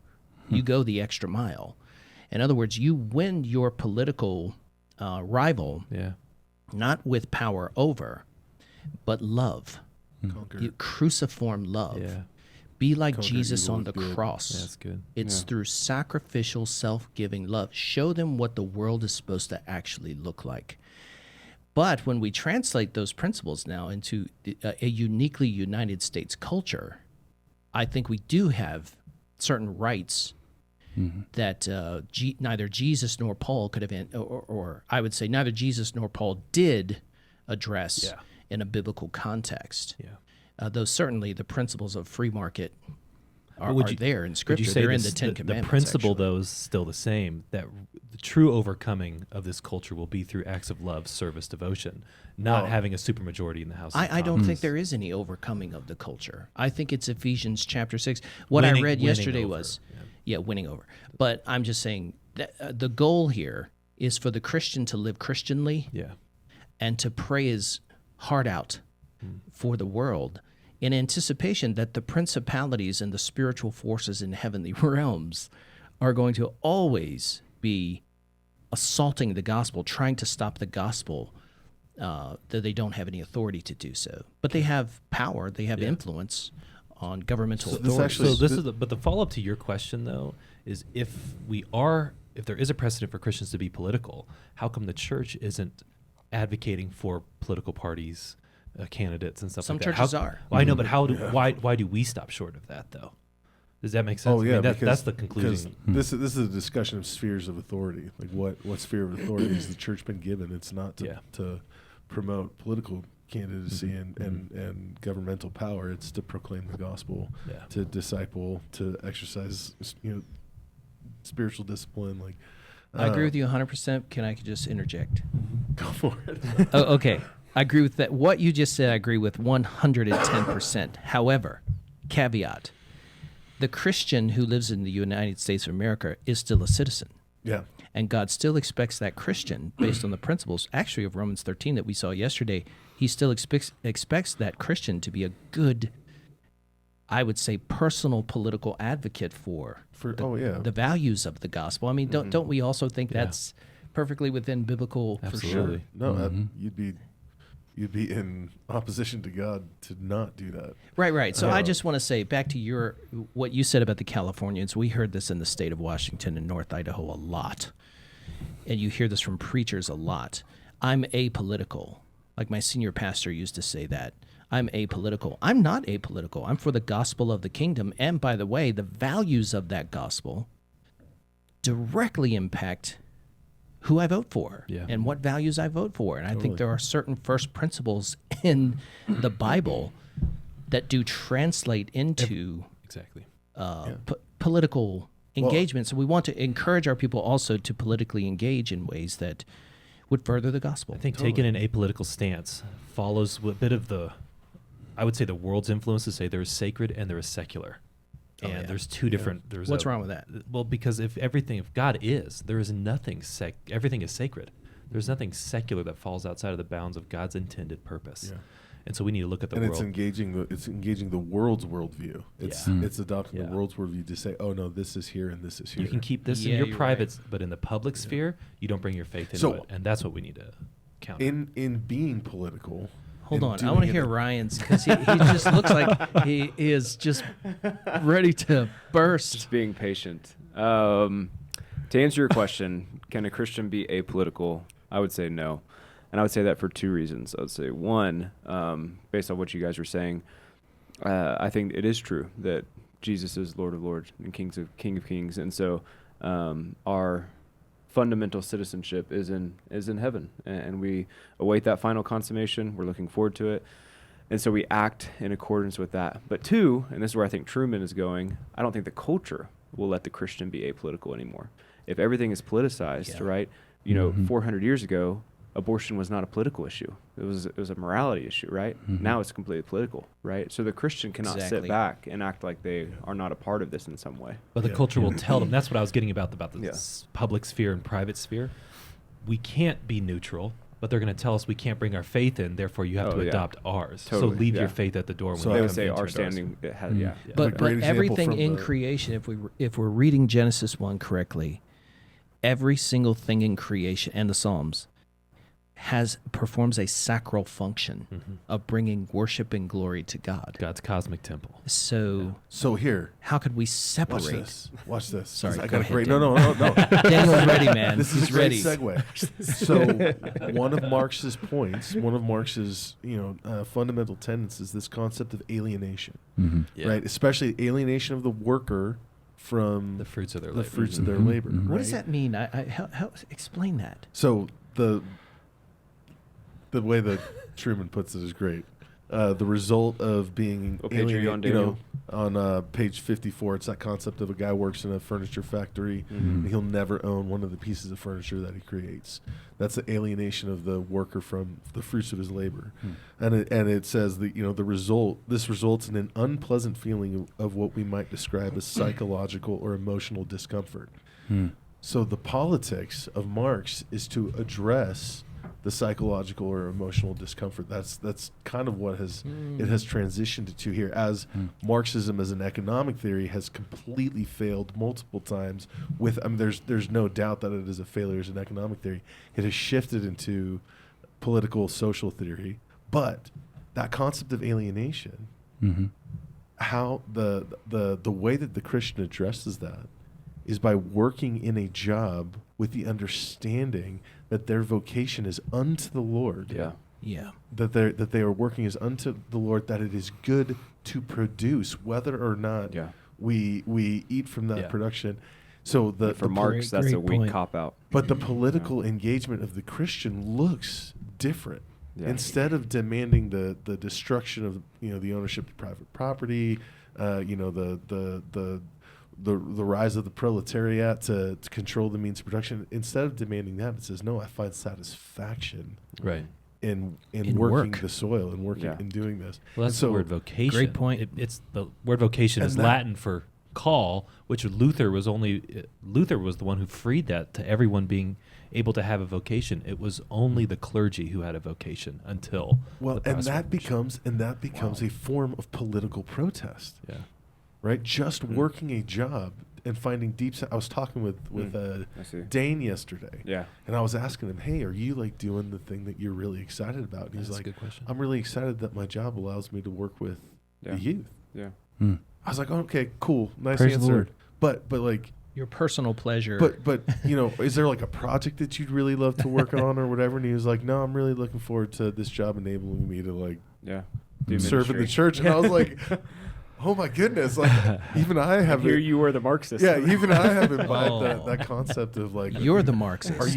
[SPEAKER 3] You go the extra mile. In other words, you win your political rival, not with power over, but love. You cruciform love.
[SPEAKER 4] Yeah.
[SPEAKER 3] Be like
[SPEAKER 1] Conquer
[SPEAKER 3] Jesus
[SPEAKER 1] evil
[SPEAKER 3] on the
[SPEAKER 1] with good.
[SPEAKER 3] cross.
[SPEAKER 4] Yeah, that's good.
[SPEAKER 3] It's through sacrificial, self-giving love. Show them what the world is supposed to actually look like. But when we translate those principles now into a uniquely United States culture, I think we do have certain rights that neither Jesus nor Paul could have, or I would say neither Jesus nor Paul did address in a biblical context. Though certainly the principles of free market are there in Scripture. They're in the Ten Commandments.
[SPEAKER 4] The principle,
[SPEAKER 3] actually.
[SPEAKER 4] though, is still the same, that the true overcoming of this culture will be through acts of love, service, devotion, not having a supermajority in the House of Congress.
[SPEAKER 3] I don't think there is any overcoming of the culture. I think it's Ephesians chapter 6. What I read yesterday was, winning over. But I'm just saying that the goal here is for the Christian to live Christianly and to pray his heart out for the world in anticipation that the principalities and the spiritual forces in heavenly realms are going to always be assaulting the gospel, trying to stop the gospel, that they don't have any authority to do so. But they have power, they have influence on governmental authority.
[SPEAKER 4] But the follow-up to your question, though, is if there is a precedent for Christians to be political, how come the church isn't advocating for political parties, candidates, and stuff
[SPEAKER 3] Some
[SPEAKER 4] like that?
[SPEAKER 3] Some churches are.
[SPEAKER 4] Well, I know, but why do we stop short of that, though? Does that make sense?
[SPEAKER 1] Oh, yeah,
[SPEAKER 4] I mean, that's the conclusion.
[SPEAKER 1] This is a discussion of spheres of authority. Like what sphere of authority has the church been given? It's not to promote political candidacy and governmental power. It's to proclaim the gospel, to disciple, to exercise spiritual discipline. Like
[SPEAKER 3] I agree with you 100%. Can I just interject?
[SPEAKER 1] Go for it.
[SPEAKER 3] Oh, okay. I agree with that. What you just said, I agree with 110%. However, caveat, the Christian who lives in the United States of America is still a citizen.
[SPEAKER 1] Yeah.
[SPEAKER 3] And God still expects that Christian, based on the principles, actually, of Romans 13 that we saw yesterday, he still expects that Christian to be a good, I would say, personal political advocate for the values of the gospel. I mean, don't we also think that's perfectly within biblical?
[SPEAKER 4] Absolutely.
[SPEAKER 1] For sure. No, you'd be in opposition to God to not do that.
[SPEAKER 3] Right. So I just want to say, back to what you said about the Californians, we heard this in the state of Washington and North Idaho a lot. And you hear this from preachers a lot. I'm apolitical. Like my senior pastor used to say that. I'm apolitical. I'm not apolitical. I'm for the gospel of the kingdom. And by the way, the values of that gospel directly impact who I vote for and what values I vote for. And I think there are certain first principles in the Bible that do translate into political engagement. So we want to encourage our people also to politically engage in ways that would further the gospel.
[SPEAKER 4] I think taking an apolitical stance follows a bit of I would say the world's influence to say there is sacred and there is secular. And there's two different.
[SPEAKER 3] What's wrong with that?
[SPEAKER 4] Well, because if God is, there is nothing everything is sacred. There's nothing secular that falls outside of the bounds of God's intended purpose. Yeah. And so we need to look at the
[SPEAKER 1] and
[SPEAKER 4] world.
[SPEAKER 1] it's engaging the world's worldview. It's
[SPEAKER 4] Yeah.
[SPEAKER 1] it's adopting
[SPEAKER 4] Yeah.
[SPEAKER 1] the world's worldview to say, oh no, this is here and this is here.
[SPEAKER 4] You can keep this
[SPEAKER 3] Yeah,
[SPEAKER 4] in your
[SPEAKER 3] you're
[SPEAKER 4] private,
[SPEAKER 3] right.
[SPEAKER 4] but in the public sphere, you don't bring your faith into
[SPEAKER 1] So-
[SPEAKER 4] it, and that's what we need to counter.
[SPEAKER 1] in being political.
[SPEAKER 3] Hold
[SPEAKER 1] in
[SPEAKER 3] on, I
[SPEAKER 1] doing
[SPEAKER 3] want to
[SPEAKER 1] it
[SPEAKER 3] hear
[SPEAKER 1] in-
[SPEAKER 3] Ryan's because he just looks like he is just ready to burst.
[SPEAKER 2] Just being patient. To answer your question, can a Christian be apolitical? I would say no. And I would say that for two reasons. I would say one, based on what you guys were saying, I think it is true that Jesus is Lord of Lords and King of Kings. And so our fundamental citizenship is in heaven. And we await that final consummation. We're looking forward to it. And so we act in accordance with that. But two, and this is where I think Truman is going, I don't think the culture will let the Christian be apolitical anymore. If everything is politicized,
[SPEAKER 3] Yeah.
[SPEAKER 2] right? You know, 400 years ago, abortion was not a political issue. It was a morality issue, right? Now it's completely political, right? So the Christian cannot
[SPEAKER 3] Exactly.
[SPEAKER 2] sit back and act like they are not a part of this in some way.
[SPEAKER 4] But the
[SPEAKER 1] Yeah.
[SPEAKER 4] culture will tell them. That's what I was getting about the
[SPEAKER 2] Yeah.
[SPEAKER 4] public sphere and private sphere. We can't be neutral, but they're going to tell us we can't bring our faith in. Therefore, you have
[SPEAKER 2] Oh,
[SPEAKER 4] to
[SPEAKER 2] yeah.
[SPEAKER 4] adopt ours.
[SPEAKER 2] Totally,
[SPEAKER 4] So leave
[SPEAKER 2] yeah.
[SPEAKER 4] your faith at the door. When
[SPEAKER 1] So
[SPEAKER 4] they
[SPEAKER 1] I
[SPEAKER 2] They
[SPEAKER 1] would
[SPEAKER 2] would say
[SPEAKER 4] come
[SPEAKER 2] our
[SPEAKER 4] into ours.
[SPEAKER 2] standing,
[SPEAKER 4] Yeah.
[SPEAKER 2] yeah.
[SPEAKER 4] Yeah.
[SPEAKER 3] But
[SPEAKER 1] great example
[SPEAKER 3] everything
[SPEAKER 1] from
[SPEAKER 3] in
[SPEAKER 1] the-
[SPEAKER 3] creation, if we're reading Genesis 1 correctly, every single thing in creation and the Psalms performs a sacral function of bringing worship and glory to God.
[SPEAKER 4] God's cosmic temple.
[SPEAKER 3] So
[SPEAKER 1] So here,
[SPEAKER 3] how could we
[SPEAKER 1] watch
[SPEAKER 3] separate?
[SPEAKER 1] this. Watch this.
[SPEAKER 3] Sorry,
[SPEAKER 1] I
[SPEAKER 3] go
[SPEAKER 1] got a
[SPEAKER 3] ahead,
[SPEAKER 1] great.
[SPEAKER 3] Dan.
[SPEAKER 1] No.
[SPEAKER 3] Daniel's ready, man.
[SPEAKER 1] This is
[SPEAKER 3] He's
[SPEAKER 1] a great
[SPEAKER 3] ready.
[SPEAKER 1] segue. So one of Marx's points, one of Marx's fundamental tenets is this concept of alienation,
[SPEAKER 4] Yeah.
[SPEAKER 1] right? Especially alienation of the worker from
[SPEAKER 4] The fruits of their
[SPEAKER 1] the
[SPEAKER 4] labor.
[SPEAKER 1] fruits of their labor.
[SPEAKER 3] What does
[SPEAKER 1] right?
[SPEAKER 3] that mean? How explain that?
[SPEAKER 1] So the way that Truman puts it is great. The result of being
[SPEAKER 2] What page are you on,
[SPEAKER 1] alienated,
[SPEAKER 2] Daniel?
[SPEAKER 1] on page 54, it's that concept of a guy works in a furniture factory and he'll never own one of the pieces of furniture that he creates. That's the alienation of the worker from the fruits of his labor. And it says that this results in an unpleasant feeling of what we might describe as psychological or emotional discomfort. So the politics of Marx is to address the psychological or emotional discomfort. That's kind of what it has transitioned to here, as Marxism as an economic theory has completely failed multiple times. There's no doubt that it is a failure as an economic theory. It has shifted into political social theory, but that concept of alienation, how the way that the Christian addresses that is by working in a job with the understanding that their vocation is unto the Lord.
[SPEAKER 2] Yeah.
[SPEAKER 3] Yeah.
[SPEAKER 1] That they are working as unto the Lord, that it is good to produce, whether or not
[SPEAKER 2] Yeah.
[SPEAKER 1] we eat from that
[SPEAKER 4] Yeah.
[SPEAKER 1] production. So
[SPEAKER 2] For Marx, that's
[SPEAKER 3] great
[SPEAKER 2] a weak
[SPEAKER 3] point.
[SPEAKER 2] cop-out.
[SPEAKER 1] but the political engagement of the Christian looks different.
[SPEAKER 2] Yeah.
[SPEAKER 1] Instead of demanding the destruction of the ownership of private property, the rise of the proletariat to control the means of production, instead of demanding that, it says, no, I find satisfaction
[SPEAKER 4] Right.
[SPEAKER 1] in
[SPEAKER 3] In
[SPEAKER 1] working
[SPEAKER 3] work.
[SPEAKER 1] the soil and working
[SPEAKER 2] Yeah.
[SPEAKER 1] in doing this.
[SPEAKER 4] Well, that's
[SPEAKER 1] So-
[SPEAKER 4] the word vocation.
[SPEAKER 3] Great point.
[SPEAKER 4] It's the word vocation
[SPEAKER 1] And
[SPEAKER 4] is
[SPEAKER 1] that-
[SPEAKER 4] Latin for call, which Luther was the one who freed that to everyone being able to have a vocation. It was only the clergy who had a vocation until
[SPEAKER 1] Well,
[SPEAKER 4] the
[SPEAKER 1] and
[SPEAKER 4] Protestant
[SPEAKER 1] that becomes
[SPEAKER 4] Wow.
[SPEAKER 1] a form of political protest,
[SPEAKER 4] Yeah.
[SPEAKER 1] right? Just working a job and finding I was talking with
[SPEAKER 2] I see.
[SPEAKER 1] Dane yesterday,
[SPEAKER 2] Yeah.
[SPEAKER 1] and I was asking him, hey, are you like doing the thing that you're really excited about? And he's
[SPEAKER 4] That's a
[SPEAKER 1] like,
[SPEAKER 4] good question.
[SPEAKER 1] I'm really excited that my job allows me to work with
[SPEAKER 2] Yeah.
[SPEAKER 1] the youth.
[SPEAKER 2] Yeah.
[SPEAKER 1] I was like, okay, cool, nice
[SPEAKER 5] Praise the
[SPEAKER 1] answer.
[SPEAKER 5] Lord.
[SPEAKER 1] But like,
[SPEAKER 3] Your personal pleasure.
[SPEAKER 1] but is there like a project that you'd really love to work on or whatever? And he was like, no, I'm really looking forward to this job enabling me to like
[SPEAKER 2] Yeah. Do
[SPEAKER 1] serve in the
[SPEAKER 2] ministry.
[SPEAKER 1] church. And I was like, oh my goodness, like even I have
[SPEAKER 2] Here you were the Marxist.
[SPEAKER 1] yeah, even I have imbibed
[SPEAKER 3] Oh.
[SPEAKER 1] that concept of like,
[SPEAKER 3] You're the Marxist.
[SPEAKER 1] are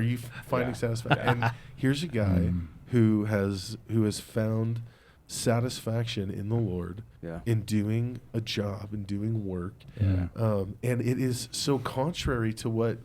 [SPEAKER 1] you finding satisfaction? And here's a guy who has found satisfaction in the Lord
[SPEAKER 2] Yeah.
[SPEAKER 1] in doing a job and doing work.
[SPEAKER 4] Yeah.
[SPEAKER 1] And it is so contrary to what,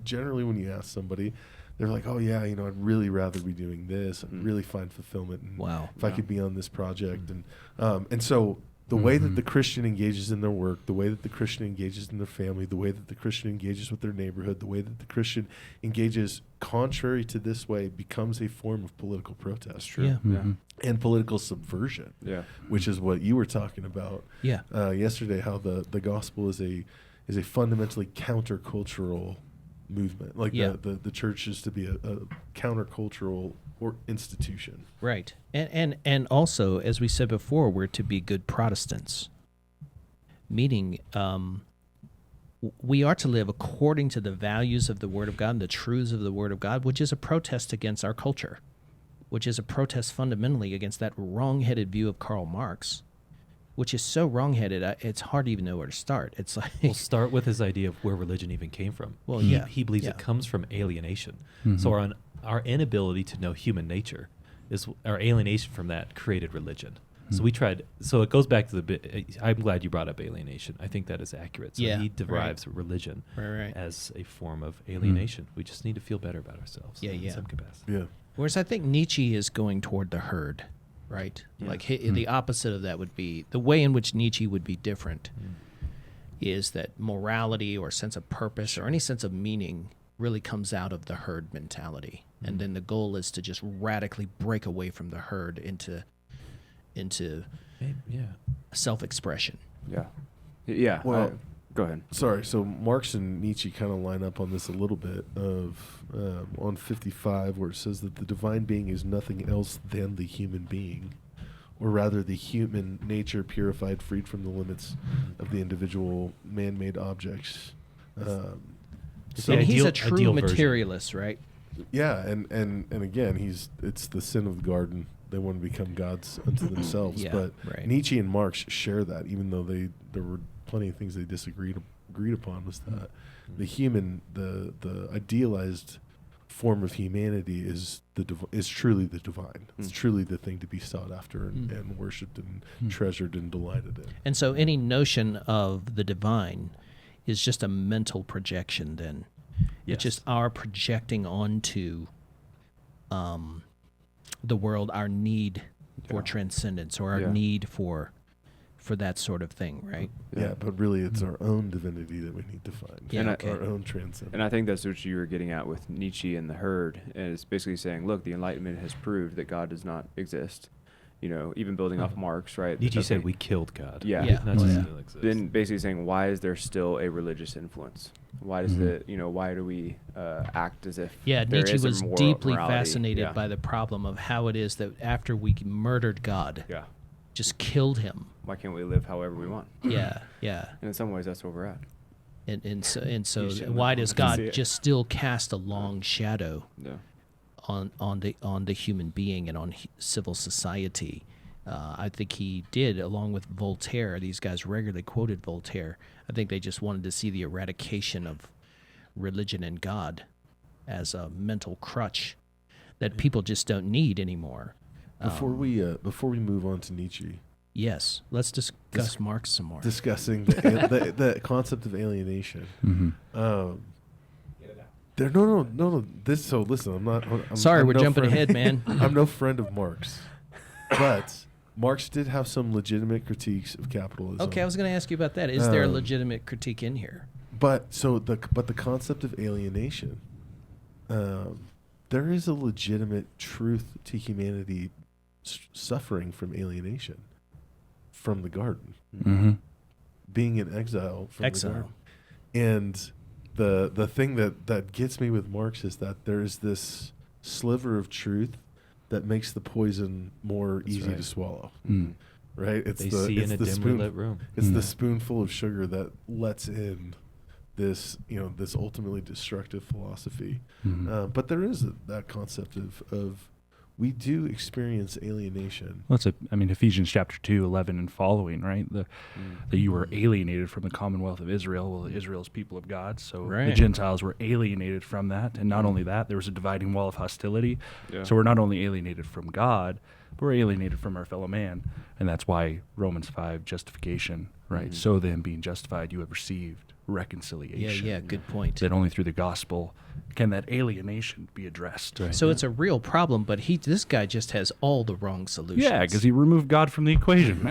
[SPEAKER 1] generally when you ask somebody, they're like, oh yeah, I'd really rather be doing this. I'd really find fulfillment. And
[SPEAKER 3] Wow.
[SPEAKER 1] if I could be on this project. And so The way that the Christian engages in their work, the way that the Christian engages in their family, the way that the Christian engages with their neighborhood, the way that the Christian engages contrary to this way becomes a form of political protest.
[SPEAKER 3] True. Yeah.
[SPEAKER 2] Yeah.
[SPEAKER 1] And political subversion,
[SPEAKER 2] Yeah.
[SPEAKER 1] which is what you were talking about yesterday, how the gospel is a fundamentally countercultural movement. Like the church is to be a countercultural institution.
[SPEAKER 3] Right. And also, as we said before, we're to be good Protestants, meaning we are to live according to the values of the Word of God and the truths of the Word of God, which is a protest against our culture, which is a protest fundamentally against that wrong-headed view of Karl Marx, which is so wrong-headed, it's hard to even know where to start. It's like...
[SPEAKER 4] We'll start with his idea of where religion even came from.
[SPEAKER 3] Well,
[SPEAKER 4] He believes it comes from alienation. So our inability to know human nature is our alienation from that created religion. So we tried. So it goes back to the bit. I'm glad you brought up alienation. I think that is accurate. So he derives religion as a form of alienation. We just need to feel better about ourselves in some capacity.
[SPEAKER 1] Yeah.
[SPEAKER 3] Whereas I think Nietzsche is going toward the herd, right?
[SPEAKER 2] Yeah.
[SPEAKER 3] Like the opposite of that would be the way in which Nietzsche would be different is that morality or sense of purpose or any sense of meaning really comes out of the herd mentality. And then the goal is to just radically break away from the herd into self-expression.
[SPEAKER 2] Yeah. Yeah.
[SPEAKER 1] Well,
[SPEAKER 2] go ahead.
[SPEAKER 1] Sorry. So Marx and Nietzsche kind of line up on this a little bit of on 55, where it says that the divine being is nothing else than the human being, or rather the human nature purified, freed from the limits of the individual man-made objects.
[SPEAKER 3] So he's a true materialist, right?
[SPEAKER 1] Yeah, and again, it's the sin of the garden. They want to become gods unto themselves. But Nietzsche and Marx share that, even though there were plenty of things they agreed upon. Was that the human, the idealized form of humanity is truly the divine. It's truly the thing to be sought after and worshipped and treasured and delighted in.
[SPEAKER 3] And so any notion of the divine is just a mental projection then. It's just our projecting onto the world our need for transcendence or our need for that sort of thing, right?
[SPEAKER 1] Yeah, but really it's our own divinity that we need to find.
[SPEAKER 3] Yeah,
[SPEAKER 1] our own transcendence.
[SPEAKER 2] And I think that's what you were getting at with Nietzsche and the herd. And it's basically saying, look, the Enlightenment has proved that God does not exist. You know, even building off Marx, right?
[SPEAKER 4] Nietzsche said we killed God.
[SPEAKER 2] Yeah.
[SPEAKER 4] Not just still exists.
[SPEAKER 2] Then basically saying, why is there still a religious influence? Why does why do we act as if there
[SPEAKER 3] Nietzsche
[SPEAKER 2] is a
[SPEAKER 3] was deeply fascinated by the problem of how it is that after we murdered God, just killed him.
[SPEAKER 2] Why can't we live however we want?
[SPEAKER 3] Yeah.
[SPEAKER 2] And in some ways, that's where we're at.
[SPEAKER 3] And so why does God just still cast a long shadow on the human being and on civil society? I think he did, along with Voltaire. These guys regularly quoted Voltaire. I think they just wanted to see the eradication of religion and God as a mental crutch that people just don't need anymore.
[SPEAKER 1] Before we move on to Nietzsche,
[SPEAKER 3] yes, let's discuss Marx some more.
[SPEAKER 1] Discussing the concept of alienation. No. So listen,
[SPEAKER 3] we're jumping ahead, man.
[SPEAKER 1] I'm no friend of Marx, but Marx did have some legitimate critiques of capitalism.
[SPEAKER 3] Okay, I was going to ask you about that. Is there a legitimate critique in here?
[SPEAKER 1] But the concept of alienation, there is a legitimate truth to humanity suffering from alienation from the garden, being in exile from the garden, and the thing that gets me with Marx is that there is this sliver of truth that makes the poison more easy to swallow. Right? It's the spoonful of sugar that lets in this ultimately destructive philosophy. But there is that concept of we do experience alienation.
[SPEAKER 5] Well, Ephesians chapter 2, 11 and following, right? That you were alienated from the commonwealth of Israel. Well, Israel's people of God. So the Gentiles were alienated from that. And not only that, there was a dividing wall of hostility. Yeah. So we're not only alienated from God, but we're alienated from our fellow man. And that's why Romans 5, justification, right? So then being justified, you have received reconciliation.
[SPEAKER 3] Yeah, good point.
[SPEAKER 5] That only through the gospel can that alienation be addressed.
[SPEAKER 4] Right.
[SPEAKER 3] So it's a real problem, but this guy just has all the wrong solutions.
[SPEAKER 5] Yeah, because he removed God from the equation.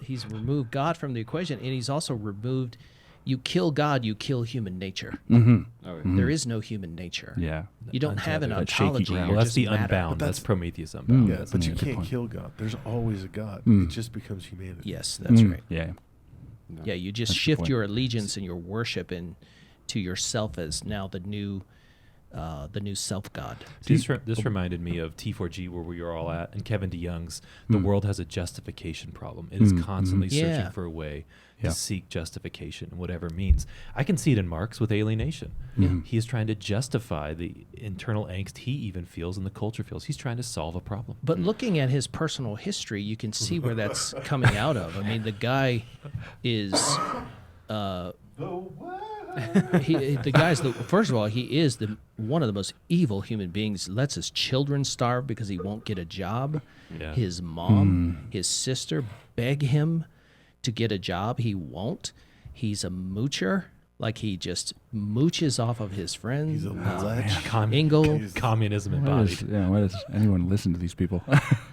[SPEAKER 3] He's removed God from the equation, and he's also removed. You kill God, you kill human nature.
[SPEAKER 5] Mm-hmm.
[SPEAKER 2] Oh, yeah.
[SPEAKER 3] There is no human nature.
[SPEAKER 5] Yeah.
[SPEAKER 3] You don't have an
[SPEAKER 4] Untethered.
[SPEAKER 5] That shaky
[SPEAKER 3] ontology.
[SPEAKER 5] ground.
[SPEAKER 3] You're
[SPEAKER 4] Well, that's
[SPEAKER 3] just
[SPEAKER 4] the
[SPEAKER 3] matter.
[SPEAKER 4] unbound.
[SPEAKER 1] But
[SPEAKER 4] That's
[SPEAKER 1] that's-
[SPEAKER 4] Prometheus unbound.
[SPEAKER 5] Yeah,
[SPEAKER 1] Yeah,
[SPEAKER 5] that's
[SPEAKER 1] but you
[SPEAKER 5] a good
[SPEAKER 1] can't
[SPEAKER 5] point.
[SPEAKER 1] kill God. There's always a God.
[SPEAKER 5] Mm.
[SPEAKER 1] It just becomes humanity.
[SPEAKER 3] Yes, that's right.
[SPEAKER 5] Yeah.
[SPEAKER 2] No.
[SPEAKER 3] Yeah, you just
[SPEAKER 5] That's the
[SPEAKER 3] shift
[SPEAKER 5] point.
[SPEAKER 3] your allegiance and your worship to yourself as now the new self god.
[SPEAKER 4] This reminded me of T4G, where we are all at, and Kevin DeYoung's The World Has a Justification Problem. It is constantly
[SPEAKER 3] Yeah.
[SPEAKER 4] searching for a way
[SPEAKER 5] Yeah.
[SPEAKER 4] to seek justification, whatever it means. I can see it in Marx with alienation. He is trying to justify the internal angst he even feels and the culture feels. He's trying to solve a problem.
[SPEAKER 3] But looking at his personal history, you can see where that's coming out of. I mean, the guy is. First of all, he is one of the most evil human beings. Lets his children starve because he won't get a job.
[SPEAKER 4] Yeah.
[SPEAKER 3] His mom, his sister beg him to get a job. He won't. He's a moocher. Like he just mooches off of his friends.
[SPEAKER 1] He's a lech.
[SPEAKER 3] Engel,
[SPEAKER 4] Communism
[SPEAKER 5] Why
[SPEAKER 4] embodied.
[SPEAKER 5] does anyone listen to these people?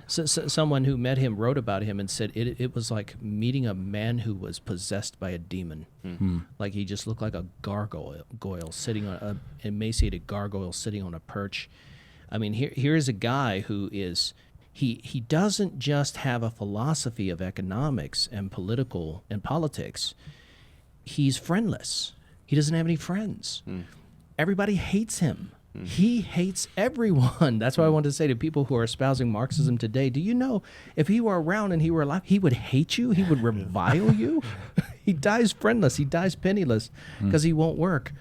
[SPEAKER 3] so someone who met him wrote about him and said it was like meeting a man who was possessed by a demon. Like he just looked like a gargoyle sitting on an emaciated gargoyle sitting on a perch. I mean, here's a guy who is he doesn't just have a philosophy of economics and politics. He's friendless. He doesn't have any friends. Everybody hates him. He hates everyone. That's why I wanted to say to people who are espousing Marxism today, do you know if he were around and he were alive, he would hate you? He would revile you? He dies friendless. He dies penniless because he won't work.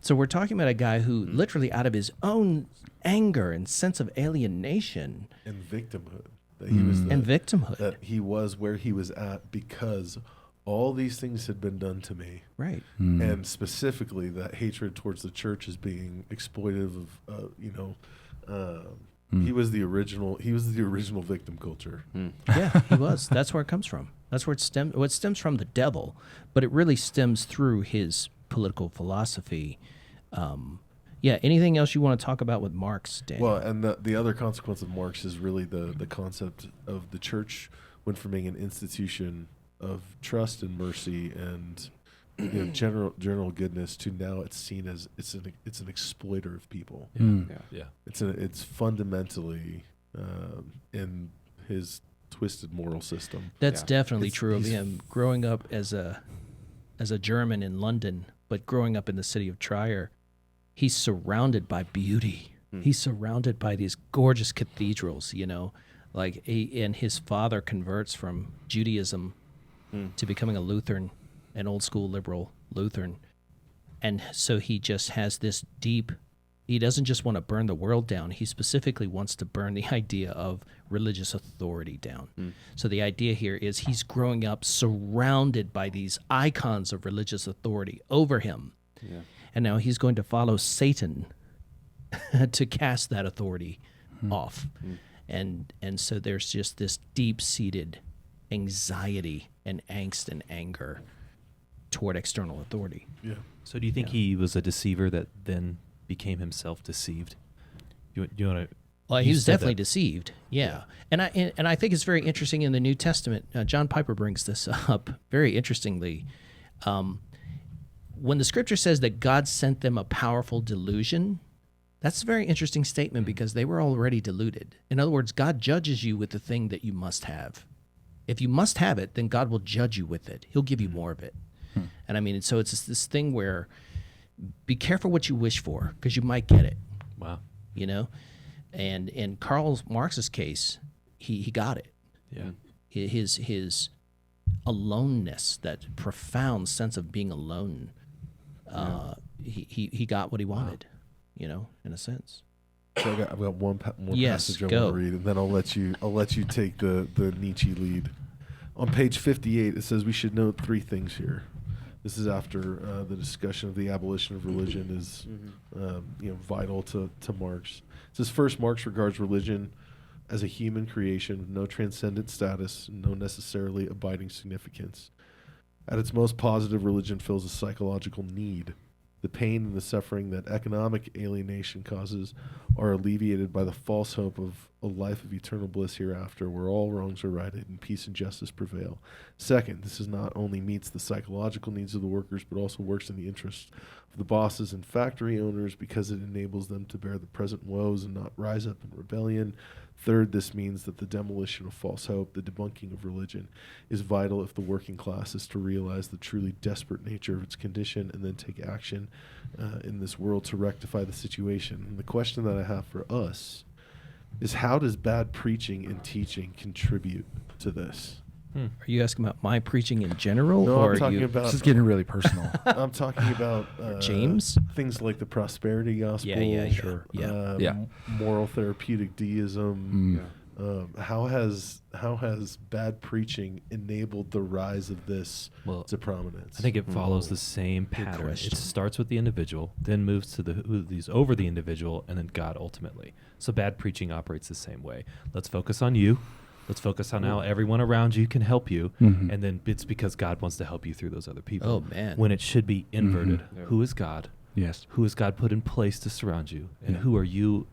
[SPEAKER 3] So we're talking about a guy who literally out of his own anger and sense of alienation
[SPEAKER 1] And victimhood. That he was
[SPEAKER 3] and victimhood.
[SPEAKER 1] that he was where he was at because all these things had been done to me.
[SPEAKER 3] Right.
[SPEAKER 1] And specifically that hatred towards the church as being exploitive of he was the original victim culture.
[SPEAKER 3] Yeah, he was. That's where it comes from. That's where it stems. Well, it stems from the devil, but it really stems through his political philosophy. Yeah. Anything else you want to talk about with Marx, Daniel?
[SPEAKER 1] Well, and the other consequence of Marx is really the concept of the church went from being an institution of trust and mercy and general goodness to now it's seen as it's an exploiter of people.
[SPEAKER 4] Yeah.
[SPEAKER 1] It's fundamentally in his twisted moral system.
[SPEAKER 3] That's
[SPEAKER 2] Yeah.
[SPEAKER 3] definitely
[SPEAKER 1] It's-
[SPEAKER 3] true of
[SPEAKER 1] he's-
[SPEAKER 3] him. Growing up as a German in London, but growing up in the city of Trier, he's surrounded by beauty. He's surrounded by these gorgeous cathedrals, and his father converts from Judaism to becoming a Lutheran, an old school liberal Lutheran. And so he just has this deep, he doesn't just want to burn the world down. He specifically wants to burn the idea of religious authority down. So the idea here is he's growing up surrounded by these icons of religious authority over him.
[SPEAKER 2] Yeah.
[SPEAKER 3] And now he's going to follow Satan to cast that authority off. And so there's just this deep-seated anxiety and angst and anger toward external authority.
[SPEAKER 1] Yeah.
[SPEAKER 4] So do you think he was a deceiver that then became himself deceived? You want to?
[SPEAKER 3] Well, he was definitely deceived. Yeah, and I think it's very interesting in the New Testament. John Piper brings this up very interestingly. When the Scripture says that God sent them a powerful delusion, that's a very interesting statement because they were already deluded. In other words, God judges you with the thing that you must have. If you must have it, then God will judge you with it. He'll give you more of it. And I mean, so it's this thing where be careful what you wish for because you might get it.
[SPEAKER 4] Wow.
[SPEAKER 3] And in Karl Marx's case, he got it.
[SPEAKER 4] Yeah.
[SPEAKER 3] His aloneness, that profound sense of being alone, he got what he wanted, in a sense.
[SPEAKER 1] So I've got one more
[SPEAKER 3] Yes,
[SPEAKER 1] passage I
[SPEAKER 3] go.
[SPEAKER 1] want to read, and then I'll let you take the Nietzsche lead. On page 58, it says we should note three things here. This is after the discussion of the abolition of religion is vital to Marx. It says first, Marx regards religion as a human creation with no transcendent status, no necessarily abiding significance. At its most positive, religion fills a psychological need. The pain and the suffering that economic alienation causes are alleviated by the false hope of a life of eternal bliss hereafter, where all wrongs are righted and peace and justice prevail. Second, this is not only meets the psychological needs of the workers, but also works in the interest of the bosses and factory owners, because it enables them to bear the present woes and not rise up in rebellion. Third, this means that the demolition of false hope, the debunking of religion, is vital if the working class is to realize the truly desperate nature of its condition and then take action in this world to rectify the situation. And the question that I have for us is, how does bad preaching and teaching contribute to this?
[SPEAKER 3] Are you asking about my preaching in general?
[SPEAKER 1] No,
[SPEAKER 3] or
[SPEAKER 1] I'm talking
[SPEAKER 3] you,
[SPEAKER 1] about...
[SPEAKER 5] This is getting really personal.
[SPEAKER 1] I'm talking about
[SPEAKER 3] James?
[SPEAKER 1] Things like the prosperity gospel,
[SPEAKER 3] Yeah.
[SPEAKER 5] Sure.
[SPEAKER 3] Yeah.
[SPEAKER 1] moral therapeutic deism.
[SPEAKER 5] Mm.
[SPEAKER 1] How has bad preaching enabled the rise of this
[SPEAKER 4] Well,
[SPEAKER 1] to prominence?
[SPEAKER 4] I think it follows the same pattern.
[SPEAKER 3] question.
[SPEAKER 4] It starts with the individual, then moves to who's over the individual, and then God ultimately. So bad preaching operates the same way. Let's focus on you. Let's focus on how everyone around you can help you,
[SPEAKER 5] Mhm.
[SPEAKER 4] and then it's because God wants to help you through those other people.
[SPEAKER 3] Oh, man.
[SPEAKER 4] When it should be inverted.
[SPEAKER 2] Yeah.
[SPEAKER 4] Who is God?
[SPEAKER 5] Yes.
[SPEAKER 4] Who has God put in place to surround you, and
[SPEAKER 5] Yeah.
[SPEAKER 4] who are you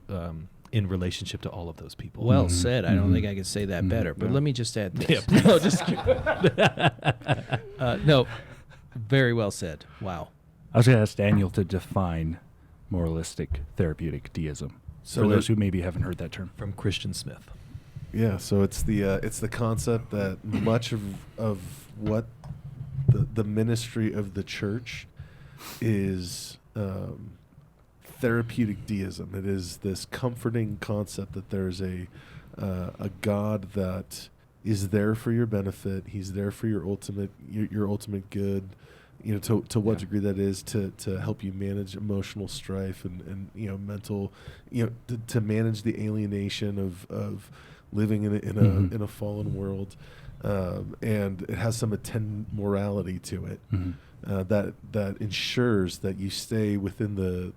[SPEAKER 4] in relationship to all of those people?
[SPEAKER 3] Well
[SPEAKER 5] Mhm.
[SPEAKER 3] said. I don't
[SPEAKER 5] Mhm.
[SPEAKER 3] think I could say that
[SPEAKER 5] Mhm.
[SPEAKER 3] better. But
[SPEAKER 1] Yeah.
[SPEAKER 3] let me just add this.
[SPEAKER 4] Yeah,
[SPEAKER 3] No, just kidding. No, very well said. Wow.
[SPEAKER 5] I was going to ask Daniel to define moralistic therapeutic deism
[SPEAKER 1] So
[SPEAKER 5] for
[SPEAKER 1] that-
[SPEAKER 5] those who maybe haven't heard that term.
[SPEAKER 4] From Christian Smith.
[SPEAKER 1] Yeah, so it's the concept that much of what the ministry of the church is therapeutic deism. It is this comforting concept that there's a God that is there for your benefit. He's there for your ultimate good. You know, to what degree that is to help you manage emotional strife and mental, to manage the alienation of living in a fallen world, and it has some attendant morality to it that ensures that you stay within the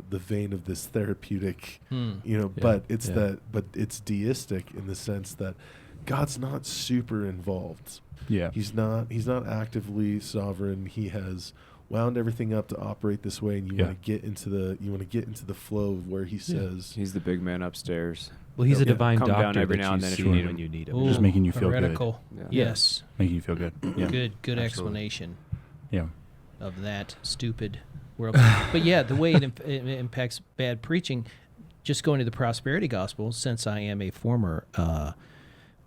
[SPEAKER 1] vein of this therapeutic, but it's deistic in the sense that God's not super involved.
[SPEAKER 5] Yeah.
[SPEAKER 1] He's not actively sovereign. He has wound everything up to operate this way, and you want to get into the flow of where he says
[SPEAKER 2] He's the big man upstairs.
[SPEAKER 4] Well, he's a divine
[SPEAKER 2] Come down
[SPEAKER 4] doctor
[SPEAKER 2] every
[SPEAKER 4] that
[SPEAKER 2] now
[SPEAKER 4] you
[SPEAKER 2] and then if
[SPEAKER 4] see
[SPEAKER 2] you need
[SPEAKER 4] when
[SPEAKER 2] him.
[SPEAKER 4] you need him.
[SPEAKER 3] Ooh,
[SPEAKER 5] Just making you feel good.
[SPEAKER 3] heretical.
[SPEAKER 2] Yeah.
[SPEAKER 3] Yes.
[SPEAKER 5] Making you feel good. Yeah.
[SPEAKER 3] Good
[SPEAKER 5] Absolutely.
[SPEAKER 3] explanation
[SPEAKER 5] Yeah.
[SPEAKER 3] of that stupid world. But yeah, the way it impacts bad preaching, just going to the prosperity gospel, since I am a former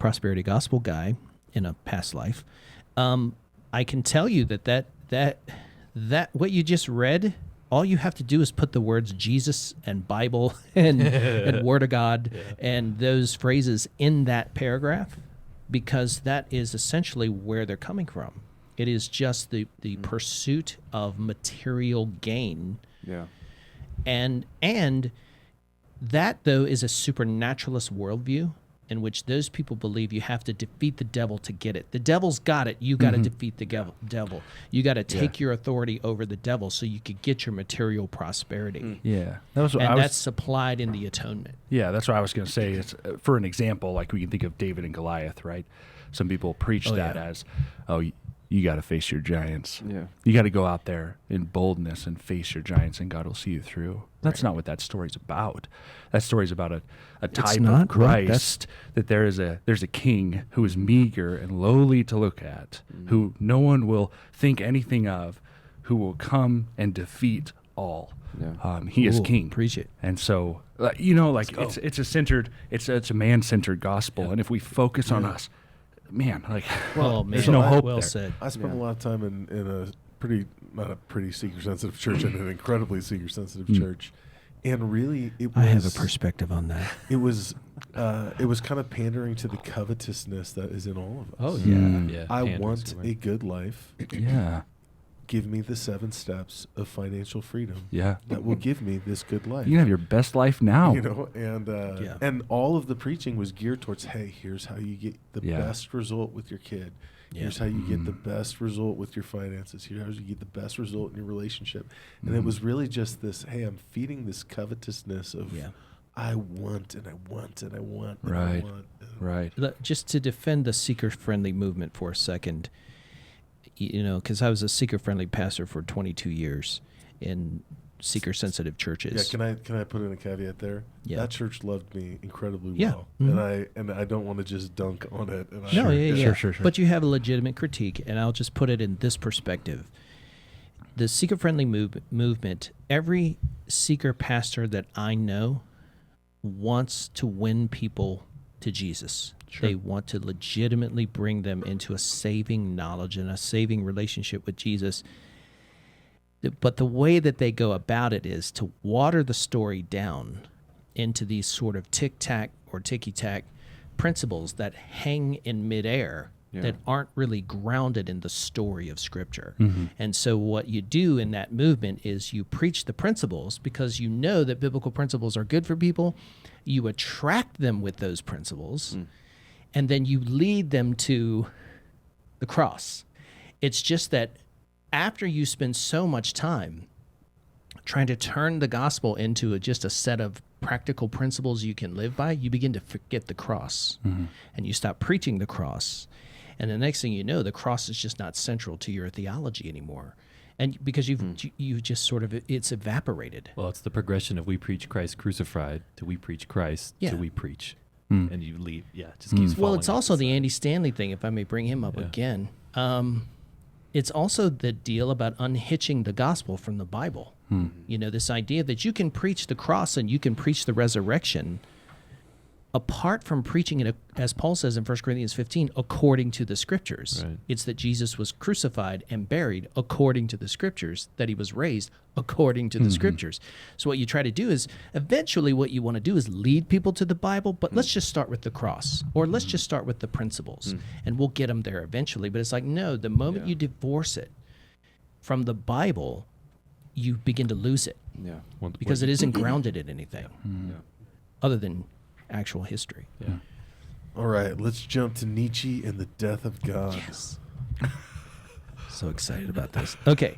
[SPEAKER 3] prosperity gospel guy in a past life, I can tell you that what you just read, all you have to do is put the words Jesus and Bible and Word of God and those phrases in that paragraph, because that is essentially where they're coming from. It is just the pursuit of material gain.
[SPEAKER 2] Yeah.
[SPEAKER 3] And that, though, is a supernaturalist worldview in which those people believe you have to defeat the devil to get it. The devil's got it. You got to defeat the devil. You got to take your authority over the devil so you could get your material prosperity.
[SPEAKER 5] Yeah. That was what
[SPEAKER 3] And
[SPEAKER 5] I was,
[SPEAKER 3] that's supplied in the atonement.
[SPEAKER 5] Yeah, that's what I was going to say. It's, for an example, like we can think of David and Goliath, right? Some people preach that as, you got to face your giants.
[SPEAKER 2] Yeah.
[SPEAKER 5] You got to go out there in boldness and face your giants, and God will see you through. That's not what that story's about. That story's about a type
[SPEAKER 3] not?
[SPEAKER 5] of Christ, that there's a king who is meager and lowly to look at, who no one will think anything of, who will come and defeat all.
[SPEAKER 2] Yeah.
[SPEAKER 5] He is
[SPEAKER 3] Ooh,
[SPEAKER 5] king.
[SPEAKER 3] preach it.
[SPEAKER 5] And so, it's a man-centered gospel, and if we focus on us, man, there's no hope
[SPEAKER 3] well
[SPEAKER 5] there.
[SPEAKER 3] said.
[SPEAKER 1] I spent a lot of time in a not a pretty seeker-sensitive church, and an incredibly seeker-sensitive church, and really, it was.
[SPEAKER 3] I have a perspective on that.
[SPEAKER 1] It was kind of pandering to the covetousness that is in all of us.
[SPEAKER 3] Oh, yeah.
[SPEAKER 4] Yeah.
[SPEAKER 1] I
[SPEAKER 4] Panders,
[SPEAKER 1] want
[SPEAKER 4] right.
[SPEAKER 1] a good life.
[SPEAKER 5] Yeah,
[SPEAKER 1] Give me the 7 steps of financial freedom
[SPEAKER 5] yeah.
[SPEAKER 1] that will give me this good life.
[SPEAKER 5] You can have your best life now.
[SPEAKER 1] And all of the preaching was geared towards, hey, here's how you get the
[SPEAKER 5] Yeah.
[SPEAKER 1] best result with your kid.
[SPEAKER 3] Yeah.
[SPEAKER 1] Here's how you get the best result with your finances. Here's how you get the best result in your relationship. And it was really just this, hey, I'm feeding this covetousness of I want and I want and I want and
[SPEAKER 5] Right.
[SPEAKER 1] I want.
[SPEAKER 5] Right.
[SPEAKER 3] Just to defend the seeker-friendly movement for a second, because I was a seeker-friendly pastor for 22 years in seeker-sensitive
[SPEAKER 1] Yeah,
[SPEAKER 3] churches.
[SPEAKER 1] can I put in a caveat there?
[SPEAKER 3] Yeah.
[SPEAKER 1] That church loved me incredibly
[SPEAKER 3] Yeah.
[SPEAKER 1] well,
[SPEAKER 3] Mhm.
[SPEAKER 1] and I don't want to just dunk on it. And
[SPEAKER 3] No, yeah.
[SPEAKER 5] Sure.
[SPEAKER 3] But you have a legitimate critique, and I'll just put it in this perspective. The seeker-friendly movement, every seeker pastor that I know wants to win people to Jesus.
[SPEAKER 1] Sure.
[SPEAKER 3] They want to legitimately bring them into a saving knowledge and a saving relationship with Jesus. But the way that they go about it is to water the story down into these sort of tic-tac or ticky-tac principles that hang in midair that aren't really grounded in the story of Scripture. And so what you do in that movement is you preach the principles because you know that biblical principles are good for people. You attract them with those principles, and then you lead them to the cross. It's just that after you spend so much time trying to turn the gospel into just a set of practical principles you can live by, you begin to forget the cross, and you stop preaching the cross. And the next thing you know, the cross is just not central to your theology anymore. And because you just sort of, it's evaporated.
[SPEAKER 4] Well, it's the progression of we preach Christ crucified to we preach Christ to we preach. And you leave. Yeah, it just keeps falling.
[SPEAKER 3] Well, it's
[SPEAKER 4] off
[SPEAKER 3] also
[SPEAKER 4] the
[SPEAKER 3] the
[SPEAKER 4] side.
[SPEAKER 3] Andy Stanley thing, if I may bring him up again. It's also the deal about unhitching the gospel from the Bible. This idea that you can preach the cross and you can preach the resurrection apart from preaching it, as Paul says in 1 Corinthians 15, according to the Scriptures.
[SPEAKER 4] Right.
[SPEAKER 3] It's that Jesus was crucified and buried according to the Scriptures, that he was raised according to the Scriptures. So what you try to do is, eventually what you want to do is lead people to the Bible, but let's just start with the cross, or let's just start with the principles, and we'll get them there eventually. But it's like, no, the moment you divorce it from the Bible, you begin to lose it, because it isn't grounded in anything other than actual history.
[SPEAKER 1] All right, let's jump to Nietzsche and the death of God.
[SPEAKER 3] Yes. So excited about this. Okay.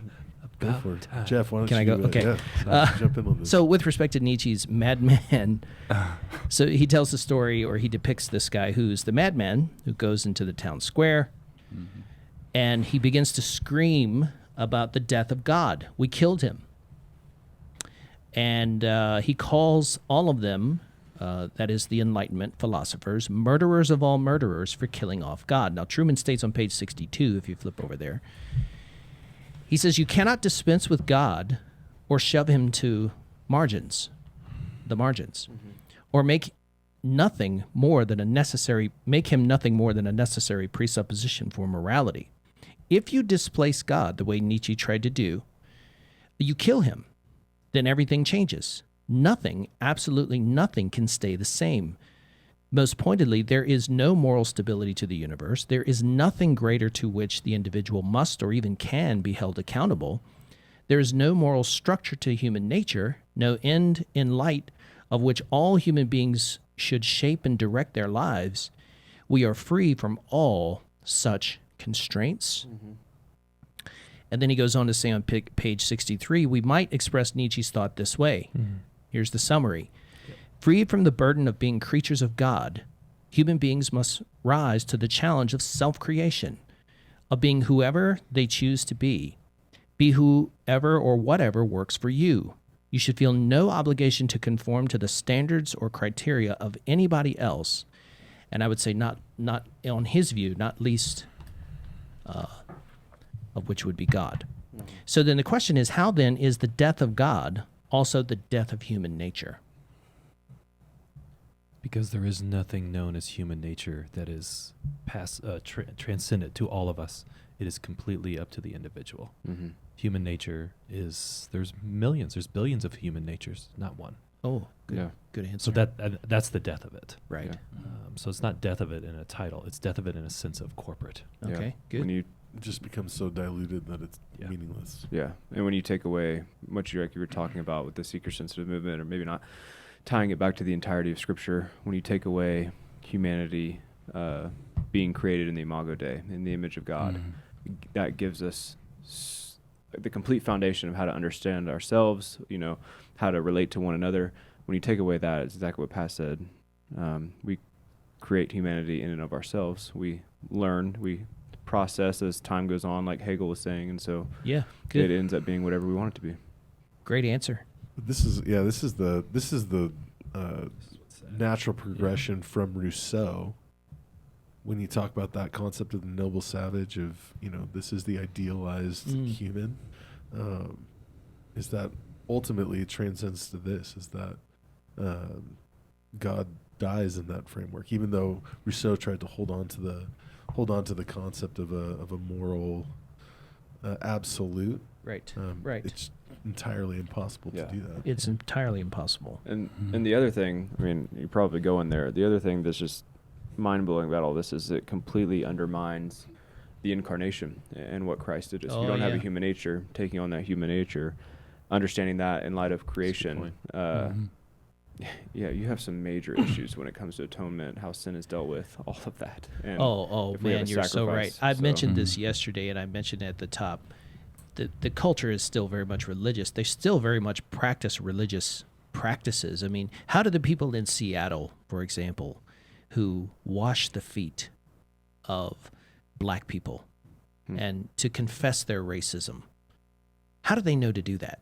[SPEAKER 1] Go for it. Jeff, why don't
[SPEAKER 3] Can I
[SPEAKER 1] you
[SPEAKER 3] go? Okay.
[SPEAKER 1] jump in on this.
[SPEAKER 3] So with respect to Nietzsche's madman, so he tells the story, or he depicts this guy who's the madman who goes into the town square, and he begins to scream about the death of God. We killed him. And he calls all of them, that is the Enlightenment philosophers, murderers of all murderers for killing off God. Now, Trueman states on page 62, if you flip over there, he says, you cannot dispense with God or shove him to the margins, or make him nothing more than a necessary presupposition for morality. If you displace God the way Nietzsche tried to do, you kill him, then everything changes. Nothing, absolutely nothing, can stay the same. Most pointedly, there is no moral stability to the universe. There is nothing greater to which the individual must or even can be held accountable. There is no moral structure to human nature, no end in light of which all human beings should shape and direct their lives. We are free from all such constraints. And then he goes on to say on page 63, we might express Nietzsche's thought this way. Here's the summary. Free from the burden of being creatures of God, human beings must rise to the challenge of self-creation, of being whoever they choose to be. Be whoever or whatever works for you. You should feel no obligation to conform to the standards or criteria of anybody else. And I would say not on his view, not least of which would be God. So then the question is, how then is the death of God also the death of human nature?
[SPEAKER 4] Because there is nothing known as human nature that is transcendent to all of us. It is completely up to the individual. Human nature there's billions of human natures, not one.
[SPEAKER 3] Oh, good answer.
[SPEAKER 4] So that's the death of it.
[SPEAKER 3] Right.
[SPEAKER 4] So it's not death of it in a title. It's death of it in a sense of corporate.
[SPEAKER 3] Okay, good.
[SPEAKER 2] When you
[SPEAKER 1] It just becomes so diluted that it's meaningless.
[SPEAKER 2] Yeah, and when you take away what you were talking about with the seeker-sensitive movement, or maybe not, tying it back to the entirety of Scripture, when you take away humanity being created in the imago Dei, in the image of God, that gives us the complete foundation of how to understand ourselves, how to relate to one another. When you take away that, it's exactly what Pat said. We create humanity in and of ourselves. We learn, we process as time goes on, like Hegel was saying, and so
[SPEAKER 3] Yeah,
[SPEAKER 2] it
[SPEAKER 3] good.
[SPEAKER 2] ends up being whatever we want it to be.
[SPEAKER 3] Great answer.
[SPEAKER 1] This is the natural progression from Rousseau. When you talk about that concept of the noble savage, of this is the idealized human, is that ultimately it transcends to this, is that God dies in that framework, even though Rousseau tried to hold on to the concept of a moral absolute.
[SPEAKER 3] Right.
[SPEAKER 1] It's entirely impossible to do that.
[SPEAKER 3] It's entirely impossible.
[SPEAKER 2] And the other thing, I mean, you probably go in there. The other thing that's just mind-blowing about all this is it completely undermines the incarnation and what Christ did. You don't have a human nature, taking on that human nature, understanding that in light of creation. Yeah, you have some major issues when it comes to atonement, how sin is dealt with, all of that. And if we have
[SPEAKER 3] man,
[SPEAKER 2] a
[SPEAKER 3] you're so right.
[SPEAKER 2] sacrifice,
[SPEAKER 3] I mentioned this yesterday, and I mentioned at the top. The culture is still very much religious. They still very much practice religious practices. I mean, how do the people in Seattle, for example, who wash the feet of black people and to confess their racism, how do they know to do that?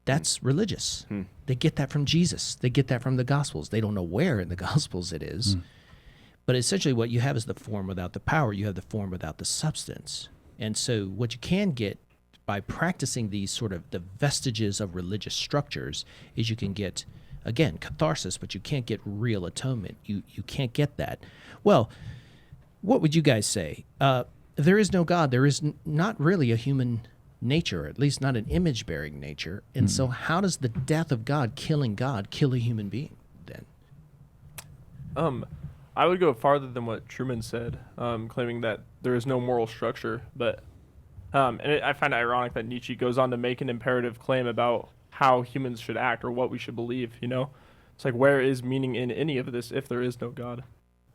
[SPEAKER 3] That's religious. They get that from Jesus. They get that from the Gospels. They don't know where in the Gospels it is. But essentially what you have is the form without the power. You have the form without the substance. And so what you can get by practicing these sort of the vestiges of religious structures is you can get, again, catharsis, but you can't get real atonement. You can't get that. Well, what would you guys say? If there is no God, there is not really a human nature, at least not an image-bearing nature. And so how does the death of God, killing God, kill a human being then?
[SPEAKER 6] I would go farther than what Trueman said, claiming that there is no moral structure. But I find it ironic that Nietzsche goes on to make an imperative claim about how humans should act or what we should believe. It's like, where is meaning in any of this if there is no God?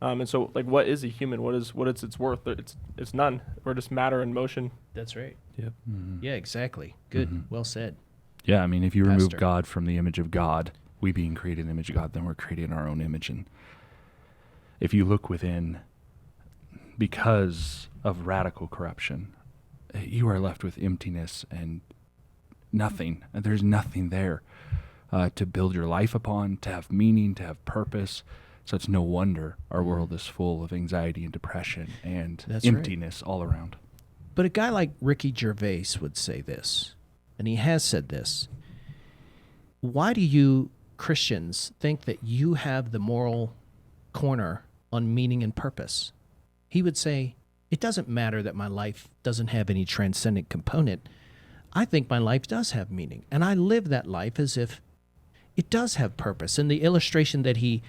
[SPEAKER 6] And so, like, what is a human? What is its worth? It's none. We're just matter in motion.
[SPEAKER 3] That's right.
[SPEAKER 4] Yep.
[SPEAKER 3] Yeah, exactly. Good. Well said.
[SPEAKER 5] Yeah, I mean, if you remove
[SPEAKER 3] Pastor.
[SPEAKER 5] God from the image of God, we being created in the image of God, then we're created in our own image. And if you look within, because of radical corruption, you are left with emptiness and nothing. And there's nothing there to build your life upon, to have meaning, to have purpose. So it's no wonder our world is full of anxiety and depression and
[SPEAKER 3] That's
[SPEAKER 5] emptiness all around.
[SPEAKER 3] But a guy like Ricky Gervais would say this, and he has said this. Why do you Christians think that you have the moral corner on meaning and purpose? He would say, it doesn't matter that my life doesn't have any transcendent component. I think my life does have meaning, and I live that life as if it does have purpose. And the illustration that he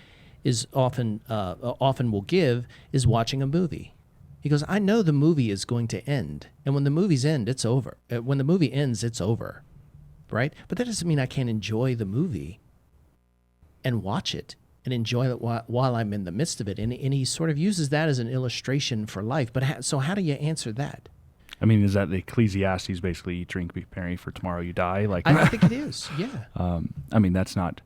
[SPEAKER 3] is often will give is watching a movie. He goes, I know the movie is going to end, and when the movies end, it's over. When the movie ends, it's over, right? But that doesn't mean I can't enjoy the movie and watch it and enjoy it while I'm in the midst of it. And he sort of uses that as an illustration for life. But so how do you answer that?
[SPEAKER 5] I mean, is that the Ecclesiastes, basically, eat, drink, be merry, for tomorrow you die? Like,
[SPEAKER 3] I think it is, yeah.
[SPEAKER 5] I mean, that's not...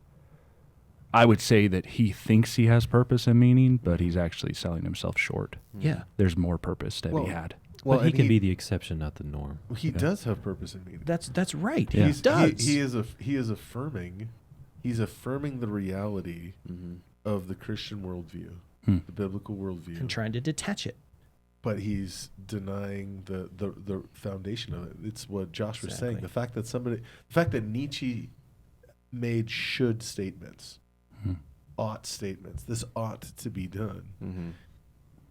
[SPEAKER 5] I would say that he thinks he has purpose and meaning, but he's actually selling himself short.
[SPEAKER 3] Yeah.
[SPEAKER 5] There's more purpose that
[SPEAKER 1] Well,
[SPEAKER 5] he had.
[SPEAKER 4] Well,
[SPEAKER 1] Well,
[SPEAKER 4] he
[SPEAKER 1] and
[SPEAKER 4] can be the exception, not the norm.
[SPEAKER 1] He does have purpose and meaning.
[SPEAKER 3] That's right.
[SPEAKER 5] Yeah.
[SPEAKER 3] He does.
[SPEAKER 1] He is affirming the reality of the Christian worldview, the biblical worldview,
[SPEAKER 3] and trying to detach it.
[SPEAKER 1] but he's denying the foundation of it. It's what Josh was saying.
[SPEAKER 3] Exactly.
[SPEAKER 1] The fact that Nietzsche made should statements, ought statements, this ought to be done,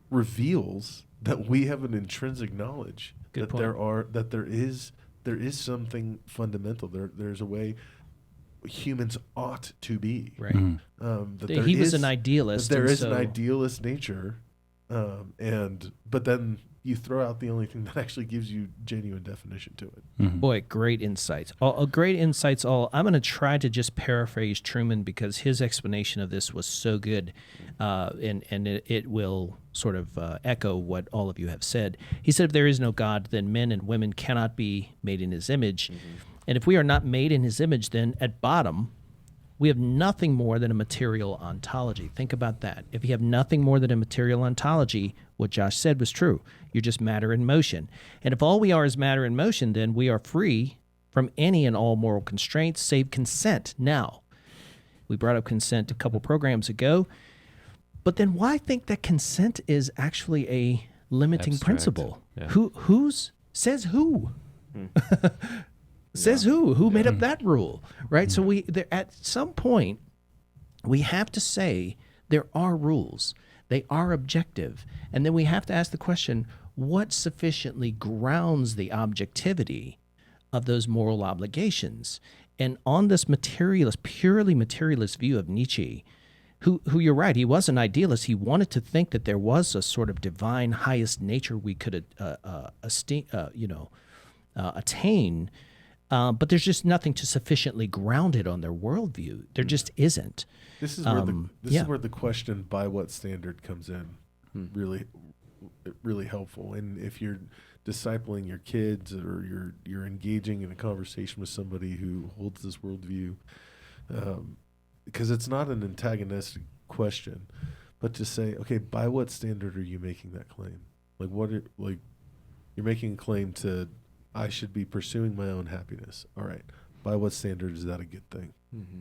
[SPEAKER 1] reveals that we have an intrinsic knowledge
[SPEAKER 3] Good
[SPEAKER 1] that
[SPEAKER 3] point.
[SPEAKER 1] there is something fundamental. There's a way humans ought to be.
[SPEAKER 3] Right.
[SPEAKER 1] That
[SPEAKER 3] He was
[SPEAKER 1] is-
[SPEAKER 3] an idealist.
[SPEAKER 1] that there
[SPEAKER 3] and
[SPEAKER 1] is an
[SPEAKER 3] so-
[SPEAKER 1] idealist nature, but then you throw out the only thing that actually gives you genuine definition to it.
[SPEAKER 3] Boy, great insights. Great insights. I'm going to try to just paraphrase Trueman because his explanation of this was so good, and it will sort of echo what all of you have said. He said, if there is no God, then men and women cannot be made in his image. And if we are not made in his image, then at bottom, We have nothing more than a material ontology. Think about that. If you have nothing more than a material ontology, what Josh said was true. You're just matter in motion. And if all we are is matter in motion, then we are free from any and all moral constraints save consent. Now, we brought up consent a couple programs ago, but then why think that consent is actually a limiting
[SPEAKER 4] Abstract.
[SPEAKER 3] principle?
[SPEAKER 4] Yeah.
[SPEAKER 3] Says who? Says who? Who made up that rule? Right? So at some point, we have to say there are rules. They are objective. And then we have to ask the question, what sufficiently grounds the objectivity of those moral obligations? And on this purely materialist view of Nietzsche, who you're right, he was an idealist. He wanted to think that there was a sort of divine highest nature we could attain, but there's just nothing to sufficiently ground it on their worldview. There just isn't.
[SPEAKER 1] This is where the question by what standard comes in, really helpful. And if you're discipling your kids or you're engaging in a conversation with somebody who holds this worldview, because it's not an antagonistic question, but to say, okay, by what standard are you making that claim? You're making a claim to, I should be pursuing my own happiness. All right, by what standard is that a good thing?
[SPEAKER 2] Mm-hmm.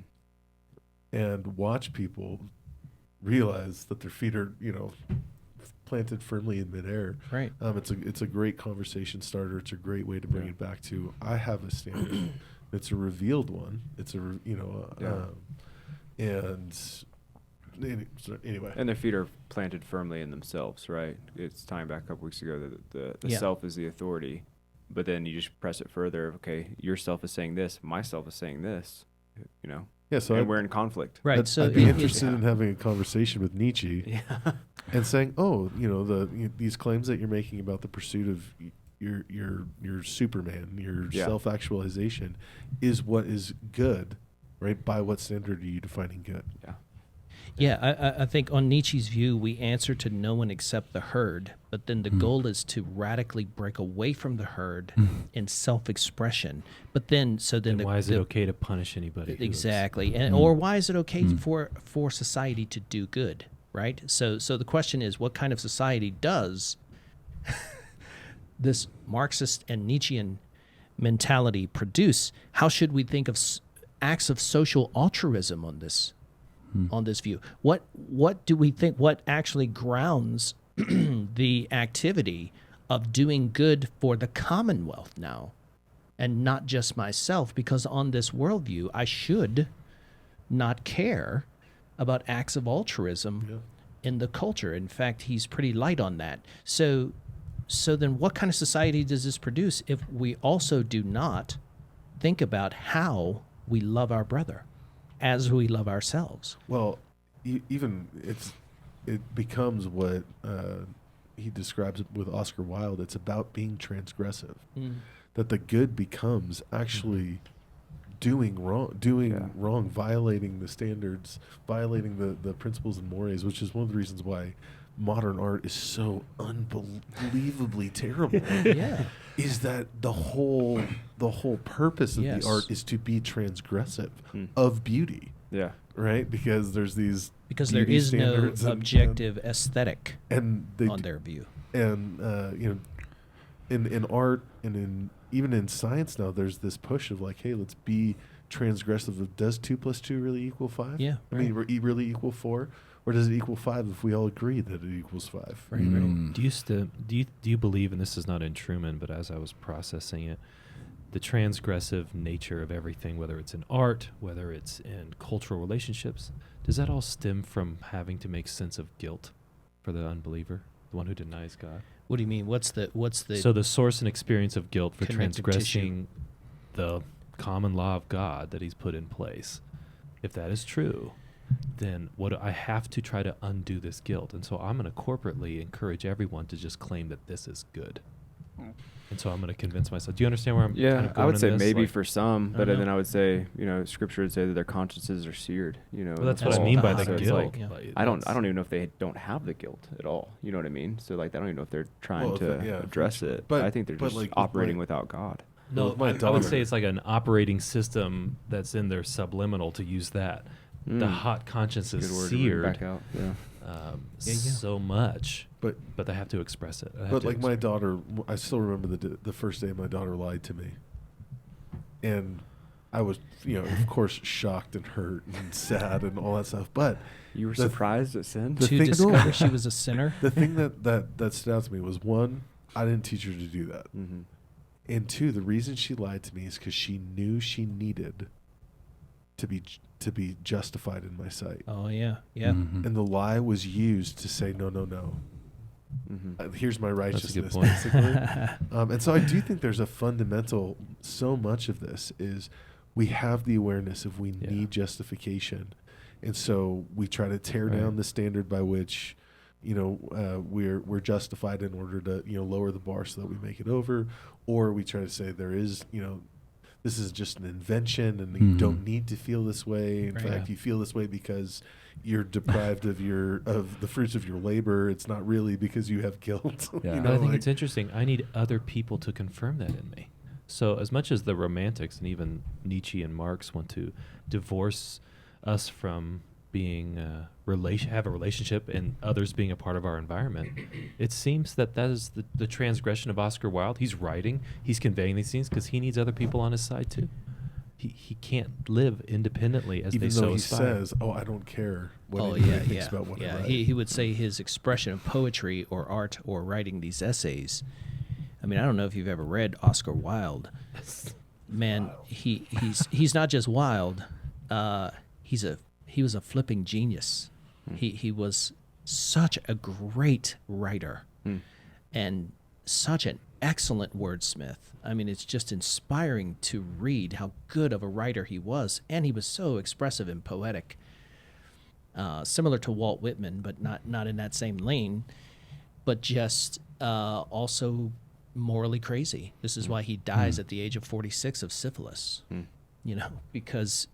[SPEAKER 1] And watch people realize that their feet are, planted firmly in midair.
[SPEAKER 3] Right.
[SPEAKER 1] It's a great conversation starter. It's a great way to bring it back to, I have a standard. It's a revealed one. It's anyway.
[SPEAKER 2] And their feet are planted firmly in themselves, right? It's tying back a couple weeks ago that the self is the authority, but then you just press it further. Okay, your self is saying this, my self is saying this,
[SPEAKER 1] Yeah, so
[SPEAKER 2] and we're in conflict.
[SPEAKER 3] Right.
[SPEAKER 1] So I'd be interested in having a conversation with Nietzsche and saying, these claims that you're making about the pursuit of your Superman, your self-actualization, is what is good, right? By what standard are you defining good?
[SPEAKER 2] Yeah.
[SPEAKER 3] Yeah, I think on Nietzsche's view, we answer to no one except the herd, but then the goal is to radically break away from the herd in self-expression. But then,
[SPEAKER 4] why is it okay to punish anybody?
[SPEAKER 3] Exactly, or why is it okay for society to do good, right? So the question is, what kind of society does this Marxist and Nietzschean mentality produce? How should we think of acts of social altruism on this view? What do we think? What actually grounds the activity of doing good for the commonwealth now, and not just myself? Because on this worldview, I should not care about acts of altruism in the culture. In fact, he's pretty light on that. So then what kind of society does this produce if we also do not think about how we love our brother as we love ourselves?
[SPEAKER 1] Well, it becomes what he describes it with Oscar Wilde. It's about being transgressive. That the good becomes actually doing wrong, violating the standards, violating the principles and mores, which is one of the reasons why modern art is so unbelievably terrible. Is that the whole purpose of the art is to be transgressive of beauty. Yeah. Right? Because there's these
[SPEAKER 3] there is no objective aesthetic on their view.
[SPEAKER 1] And in art and even in science now, there's this push of like, hey, let's be transgressive. Does 2 + 2 really equal 5?
[SPEAKER 3] Yeah.
[SPEAKER 1] I mean, really equal 4? Or does it equal 5 if we all agree that it equals 5?
[SPEAKER 3] Right.
[SPEAKER 4] Do you believe, and this is not in Trueman, but as I was processing it, the transgressive nature of everything, whether it's in art, whether it's in cultural relationships, does that all stem from having to make sense of guilt for the unbeliever, the one who denies God?
[SPEAKER 3] What do you mean? What's the
[SPEAKER 4] So the source and experience of guilt for transgressing the common law of God that he's put in place. If that is true, then I have to try to undo this guilt. And so I'm going to corporately encourage everyone to just claim that this is good. And so I'm going to convince myself. Do you understand where I'm kind of going
[SPEAKER 2] I would say
[SPEAKER 4] this?
[SPEAKER 2] maybe for some, but then I would say, Scripture would say that their consciences are seared.
[SPEAKER 4] Well, that's what I mean by the
[SPEAKER 2] so
[SPEAKER 4] guilt.
[SPEAKER 2] I don't even know if they don't have the guilt at all. You know what I mean? So I don't even know if they're trying to address it. But I think they're just operating without God.
[SPEAKER 4] No,
[SPEAKER 1] with my
[SPEAKER 4] I would
[SPEAKER 1] daughter-
[SPEAKER 4] say it's like an operating system that's in their subliminal, to use that. The hot conscience is
[SPEAKER 2] Good word to bring
[SPEAKER 4] seared
[SPEAKER 2] back out. Yeah.
[SPEAKER 4] so much,
[SPEAKER 1] But
[SPEAKER 4] they have to express it. They have
[SPEAKER 1] But
[SPEAKER 4] to
[SPEAKER 1] like my daughter, I still remember the first day my daughter lied to me, and I was, of course, shocked and hurt and sad and all that stuff. But
[SPEAKER 2] You were
[SPEAKER 1] The-
[SPEAKER 2] surprised at sin?
[SPEAKER 1] the
[SPEAKER 3] To
[SPEAKER 1] thing-
[SPEAKER 3] discover she was a sinner.
[SPEAKER 1] the thing that stood out to me was, one, I didn't teach her to do that,
[SPEAKER 2] Mm-hmm.
[SPEAKER 1] and two, the reason she lied to me is because she knew she needed to be justified in my sight,
[SPEAKER 3] Oh yeah, yeah.
[SPEAKER 5] Mhm.
[SPEAKER 1] and the lie was used to say no.
[SPEAKER 2] Mm-hmm.
[SPEAKER 1] Here's my
[SPEAKER 4] That's a
[SPEAKER 1] righteousness,
[SPEAKER 4] good point.
[SPEAKER 1] basically. And so I do think there's a fundamental, so much of this is we have the awareness of we
[SPEAKER 4] Yeah.
[SPEAKER 1] need justification. And so we try to tear
[SPEAKER 4] Right.
[SPEAKER 1] down the standard by which, we're justified in order to, lower the bar so that we make it over. Or we try to say there is, this is just an invention and you
[SPEAKER 5] Mhm.
[SPEAKER 1] don't need to feel this way. In
[SPEAKER 3] Right.
[SPEAKER 1] fact, you feel this way because you're deprived of the fruits of your labor. It's not really because you have guilt.
[SPEAKER 5] Yeah.
[SPEAKER 4] But I think
[SPEAKER 1] like-
[SPEAKER 4] it's interesting. I need other people to confirm that in me. So as much as the Romantics and even Nietzsche and Marx want to divorce us from being have a relationship and others being a part of our environment, it seems that is the transgression of Oscar Wilde. He's writing, he's conveying these things because he needs other people on his side too. He can't live independently as
[SPEAKER 1] even
[SPEAKER 4] they
[SPEAKER 1] though
[SPEAKER 4] so
[SPEAKER 1] he
[SPEAKER 4] aspire.
[SPEAKER 1] says, "Oh, I don't care what
[SPEAKER 3] Oh
[SPEAKER 1] anybody
[SPEAKER 3] yeah,
[SPEAKER 1] thinks
[SPEAKER 3] yeah,
[SPEAKER 1] about what I
[SPEAKER 3] yeah.
[SPEAKER 1] write."
[SPEAKER 3] He would say his expression of poetry or art or writing these essays. I mean, I don't know if you've ever read Oscar Wilde. Man, he's not just wild. He was a flipping genius. He was such a great writer and such an excellent wordsmith. I mean, it's just inspiring to read how good of a writer he was, and he was so expressive and poetic. Similar to Walt Whitman, but not in that same lane, but just also morally crazy. This is why he dies at the age of 46 of syphilis. Because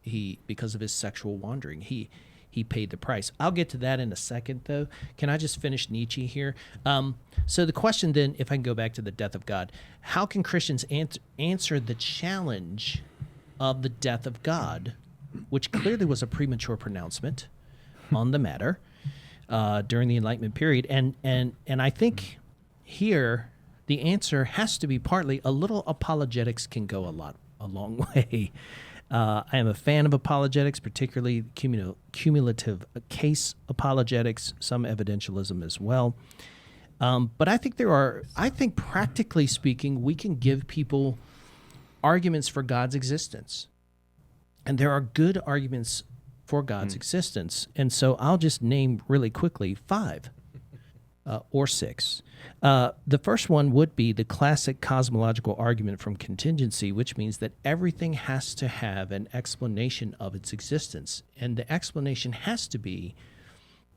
[SPEAKER 3] of his sexual wandering. He paid the price. I'll get to that in a second, though. Can I just finish Nietzsche here? So the question then, if I can go back to the death of God, how can Christians answer the challenge of the death of God, which clearly was a premature pronouncement on the matter during the Enlightenment period? And I think here the answer has to be partly a little apologetics can go a long way. I am a fan of apologetics, particularly cumulative case apologetics, some evidentialism as well. But I think practically speaking, we can give people arguments for God's existence. And there are good arguments for God's existence. And so I'll just name really quickly 5 or 6. The first one would be the classic cosmological argument from contingency, which means that everything has to have an explanation of its existence. And the explanation has to be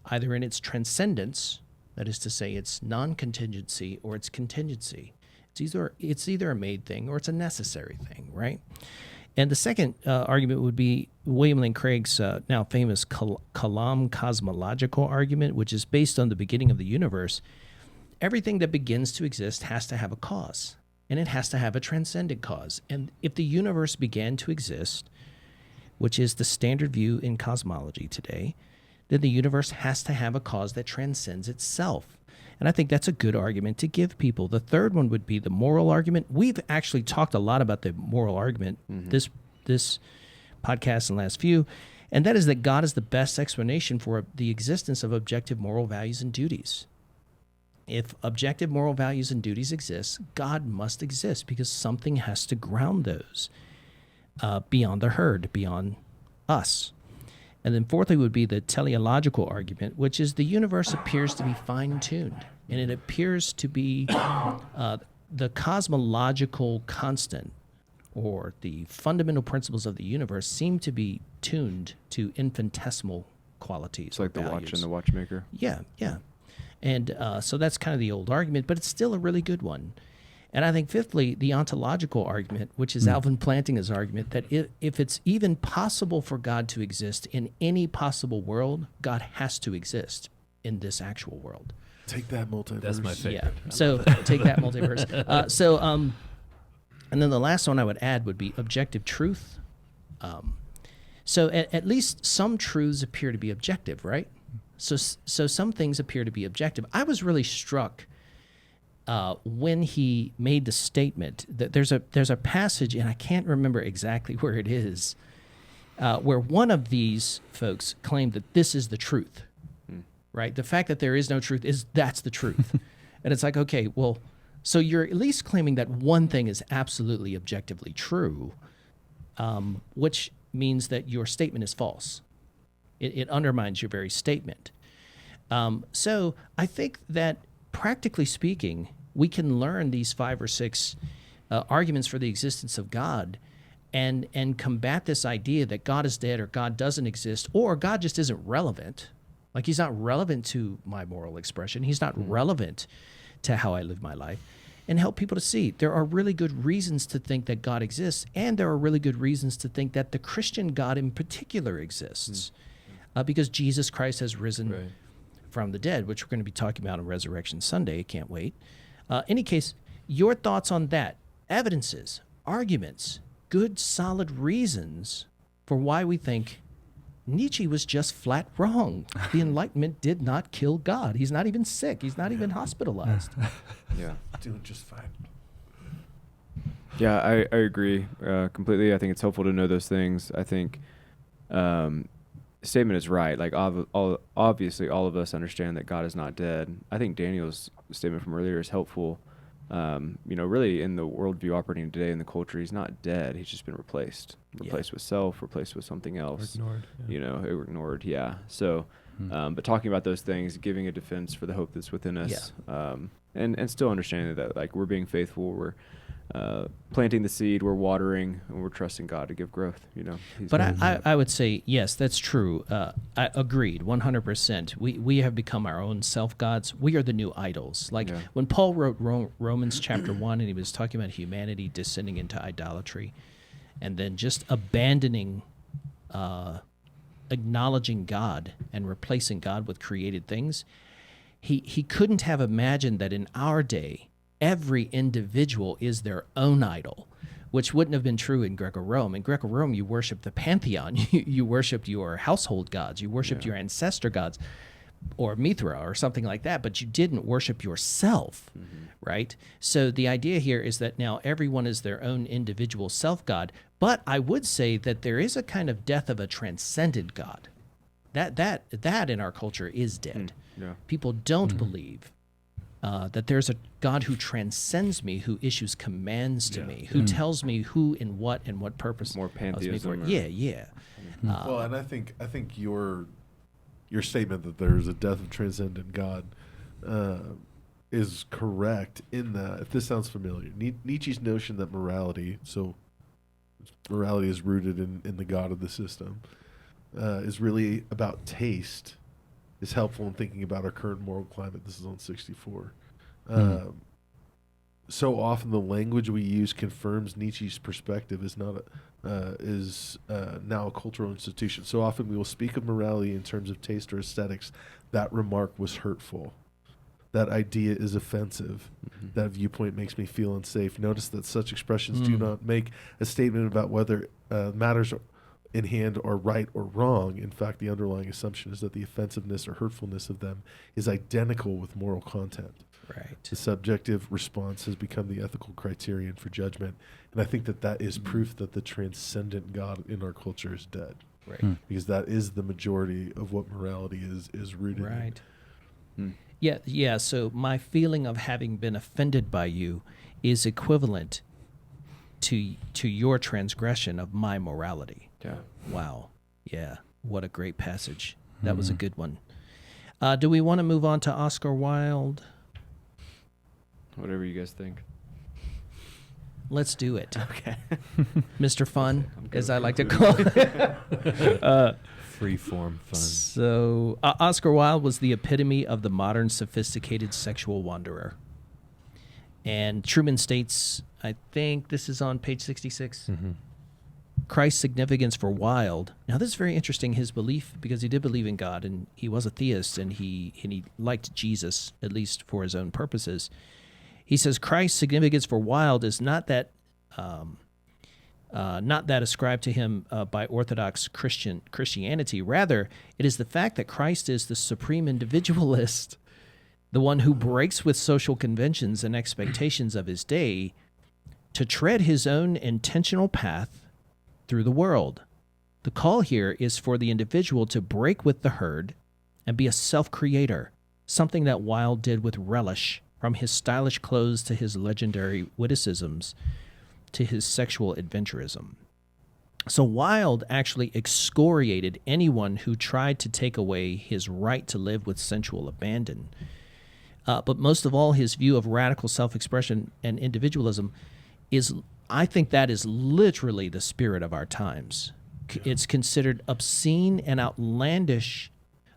[SPEAKER 3] either in its transcendence, that is to say, its non-contingency, or its contingency. It's either a made thing or it's a necessary thing, right? And the second argument would be William Lane Craig's now famous Kalam cosmological argument, which is based on the beginning of the universe. Everything that begins to exist has to have a cause, and it has to have a transcendent cause. And if the universe began to exist, which is the standard view in cosmology today, then the universe has to have a cause that transcends itself. And I think that's a good argument to give people. The third one would be the moral argument. We've actually talked a lot about the moral argument this podcast and last few, and that is that God is the best explanation for the existence of objective moral values and duties. If objective moral values and duties exist, God must exist because something has to ground those beyond the herd, beyond us. And then fourthly would be the teleological argument, which is the universe appears to be fine-tuned, and it appears to be the cosmological constant or the fundamental principles of the universe seem to be tuned to infinitesimal qualities.
[SPEAKER 2] It's like the watch
[SPEAKER 3] values.
[SPEAKER 2] and the watchmaker.
[SPEAKER 3] Yeah. And so that's kind of the old argument, but it's still a really good one. And I think fifthly, the ontological argument, which is Alvin Plantinga's argument, that if it's even possible for God to exist in any possible world, God has to exist in this actual world.
[SPEAKER 1] Take that multiverse.
[SPEAKER 4] That's my favorite.
[SPEAKER 3] Yeah. So take that multiverse. And then the last one I would add would be objective truth. So at least some truths appear to be objective, right? So some things appear to be objective. I was really struck when he made the statement that there's a passage, and I can't remember exactly where it is, where one of these folks claimed that this is the truth, right? The fact that there is no truth that's the truth. And it's like, okay, well, so you're at least claiming that one thing is absolutely objectively true, which means that your statement is false. It undermines your very statement. So I think that practically speaking, we can learn these 5 or 6 arguments for the existence of God and combat this idea that God is dead or God doesn't exist or God just isn't relevant. Like he's not relevant to my moral expression. He's not relevant to how I live my life. And help people to see there are really good reasons to think that God exists, and there are really good reasons to think that the Christian God in particular exists, because Jesus Christ has risen from the dead, which we're going to be talking about on Resurrection Sunday. Can't wait. Any case, your thoughts on that, evidences, arguments, good, solid reasons for why we think Nietzsche was just flat wrong. The Enlightenment did not kill God. He's not even sick. He's not even hospitalized.
[SPEAKER 2] Yeah.
[SPEAKER 1] Doing just fine.
[SPEAKER 2] Yeah, I agree completely. I think it's helpful to know those things. I think statement is right. Like obviously all of us understand that God is not dead. I think Daniel's statement from earlier is helpful. Really in the worldview operating today in the culture, he's not dead. He's just been replaced with self, replaced with something else.
[SPEAKER 4] Or ignored.
[SPEAKER 2] Ignored. Yeah. So, but talking about those things, giving a defense for the hope that's within us, and still understanding that like we're being faithful, we're planting the seed, we're watering, and we're trusting God to give growth.
[SPEAKER 3] But I would say yes, that's true. I agreed 100%. We have become our own self-gods. We are the new idols. Like when Paul wrote Romans chapter 1 and he was talking about humanity descending into idolatry and then just abandoning acknowledging God and replacing God with created things, he couldn't have imagined that in our day every individual is their own idol, which wouldn't have been true in Greco-Rome. In Greco-Rome, you worshiped the pantheon. You worshiped your household gods. You worshiped your ancestor gods or Mithra or something like that, but you didn't worship yourself, right? So the idea here is that now everyone is their own individual self-god, but I would say that there is a kind of death of a transcendent God. That in our culture is dead. People don't believe that there's a God who transcends me, who issues commands to me, who tells me who and what purpose.
[SPEAKER 2] More pantheism.
[SPEAKER 1] Well, and I think your statement that there's a death of transcendent God is correct in that, if this sounds familiar, Nietzsche's notion that morality is rooted in the God of the system, is really about taste, is helpful in thinking about our current moral climate. This is on 64. So often the language we use confirms Nietzsche's perspective is now a cultural institution. So often we will speak of morality in terms of taste or aesthetics. That remark was hurtful. That idea is offensive. That viewpoint makes me feel unsafe. Notice that such expressions do not make a statement about whether matters in hand are right or wrong. In fact, the underlying assumption is that the offensiveness or hurtfulness of them is identical with moral content.
[SPEAKER 3] Right.
[SPEAKER 1] The subjective response has become the ethical criterion for judgment. And I think that is proof that the transcendent God in our culture is dead.
[SPEAKER 3] Right.
[SPEAKER 1] Because that is the majority of what morality is rooted in.
[SPEAKER 3] Yeah. So my feeling of having been offended by you is equivalent to your transgression of my morality.
[SPEAKER 2] Yeah.
[SPEAKER 3] Wow. Yeah. What a great passage. That was a good one. Do we want to move on to Oscar Wilde?
[SPEAKER 2] Whatever you guys think.
[SPEAKER 3] Let's do it.
[SPEAKER 2] Okay.
[SPEAKER 3] Mr. Fun, as I like to call it.
[SPEAKER 4] Free-form fun.
[SPEAKER 3] So Oscar Wilde was the epitome of the modern sophisticated sexual wanderer. And Trueman states, I think this is on page 66, Christ's significance for Wilde. Now, this is very interesting, his belief, because he did believe in God, and he was a theist, and he liked Jesus, at least for his own purposes. He says Christ's significance for Wilde is not that not that ascribed to him by Orthodox Christianity. Rather, it is the fact that Christ is the supreme individualist, the one who breaks with social conventions and expectations of his day to tread his own intentional path through the world. The call here is for the individual to break with the herd and be a self-creator, something that Wilde did with relish, from his stylish clothes to his legendary witticisms to his sexual adventurism. So Wilde actually excoriated anyone who tried to take away his right to live with sensual abandon. But most of all, his view of radical self-expression and individualism is, I think that is literally the spirit of our times. It's considered obscene and outlandish,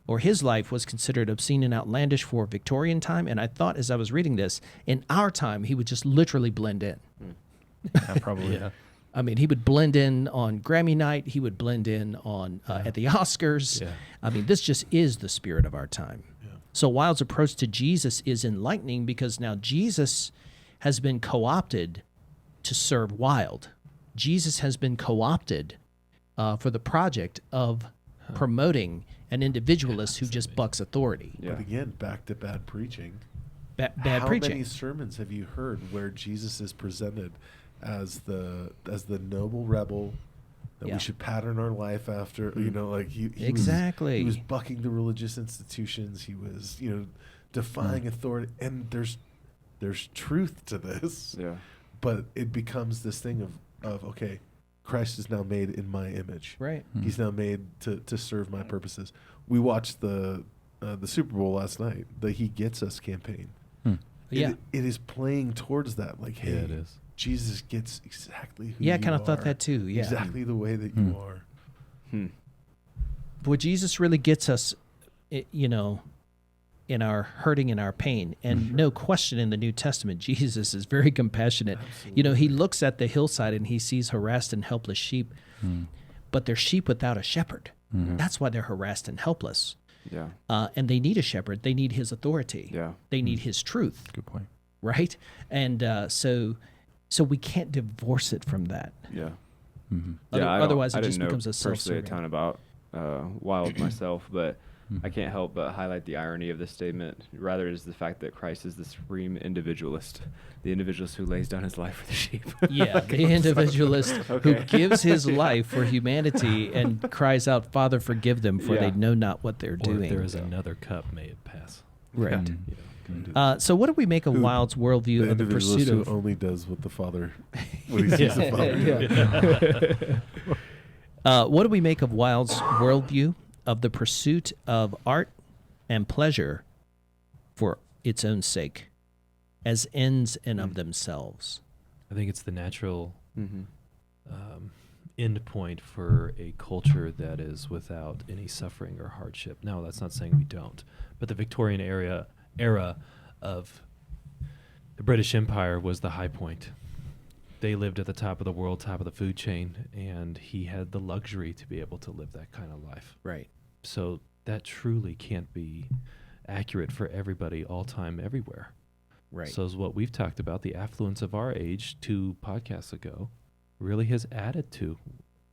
[SPEAKER 3] or his life was considered obscene and outlandish for Victorian time. And I thought as I was reading this, in our time, he would just literally blend in.
[SPEAKER 5] Yeah, probably.
[SPEAKER 4] Yeah.
[SPEAKER 3] I mean, he would blend in on Grammy night. He would blend in on at the Oscars.
[SPEAKER 4] Yeah.
[SPEAKER 3] I mean, this just is the spirit of our time.
[SPEAKER 1] Yeah.
[SPEAKER 3] So Wilde's approach to Jesus is enlightening because now Jesus has been co-opted to serve Wilde. Jesus has been co-opted for the project of promoting an individualist who just bucks authority.
[SPEAKER 2] Yeah.
[SPEAKER 1] But again, back to bad preaching.
[SPEAKER 3] Bad
[SPEAKER 1] How
[SPEAKER 3] preaching.
[SPEAKER 1] many sermons have you heard where Jesus is presented as the noble rebel that
[SPEAKER 3] Yeah.
[SPEAKER 1] we should pattern our life after? You know, like he
[SPEAKER 3] Exactly.
[SPEAKER 1] he was bucking the religious institutions. He was, you know, defying authority. And there's truth to this,
[SPEAKER 2] Yeah.
[SPEAKER 1] but it becomes this thing of okay, Christ is now made in my image.
[SPEAKER 3] Right.
[SPEAKER 1] He's now made to serve my purposes. We watched the Super Bowl last night, the He Gets Us campaign.
[SPEAKER 3] Yeah.
[SPEAKER 1] It is playing towards that. Like, hey,
[SPEAKER 4] Yeah, it is.
[SPEAKER 1] Jesus gets exactly who
[SPEAKER 3] Yeah, I
[SPEAKER 1] you
[SPEAKER 3] kind of thought
[SPEAKER 1] are,
[SPEAKER 3] that too. Yeah.
[SPEAKER 1] exactly the way that you are.
[SPEAKER 3] But Jesus really gets us, you know, in our hurting and our pain. And no question in the New Testament, Jesus is very compassionate. You know, he looks at the hillside and he sees harassed and helpless sheep, but they're sheep without a shepherd. That's why they're harassed and helpless.
[SPEAKER 2] Yeah.
[SPEAKER 3] And they need a shepherd. They need his authority.
[SPEAKER 2] Yeah.
[SPEAKER 3] They need his truth,
[SPEAKER 5] Good point.
[SPEAKER 3] right? And so we can't divorce it from that.
[SPEAKER 2] Yeah.
[SPEAKER 3] Otherwise,
[SPEAKER 2] I
[SPEAKER 3] it just
[SPEAKER 2] didn't know
[SPEAKER 3] becomes a
[SPEAKER 2] personally a
[SPEAKER 3] self-serving.
[SPEAKER 2] ton about Wilde myself, but I can't help but highlight the irony of this statement. Rather, is the fact that Christ is the supreme individualist, the individualist who lays down his life for the sheep.
[SPEAKER 3] Yeah, the individualist who gives his life for humanity and cries out, "Father, forgive them, for they know not what they're
[SPEAKER 4] Or
[SPEAKER 3] doing."
[SPEAKER 4] if there is another cup, may it pass.
[SPEAKER 3] Right.
[SPEAKER 4] You know,
[SPEAKER 3] Mm. So what do we make of
[SPEAKER 1] Who-
[SPEAKER 3] Wilde's worldview
[SPEAKER 1] The
[SPEAKER 3] of the
[SPEAKER 1] individualist
[SPEAKER 3] pursuit
[SPEAKER 1] who
[SPEAKER 3] of...
[SPEAKER 1] only does what the Father, what he sees the Father do.
[SPEAKER 3] What do we make of Wilde's worldview of the pursuit of art and pleasure for its own sake, as ends in of themselves?
[SPEAKER 4] I think it's the natural
[SPEAKER 2] Mm-hmm.
[SPEAKER 4] end point for a culture that is without any suffering or hardship. No, that's not saying we don't. But the Victorian era of the British Empire was the high point. They lived at the top of the world, top of the food chain, and he had the luxury to be able to live that kind of life.
[SPEAKER 3] Right.
[SPEAKER 4] So that truly can't be accurate for everybody, all time, everywhere.
[SPEAKER 3] Right.
[SPEAKER 4] So is what we've talked about, the affluence of our age 2 podcasts ago, really has added to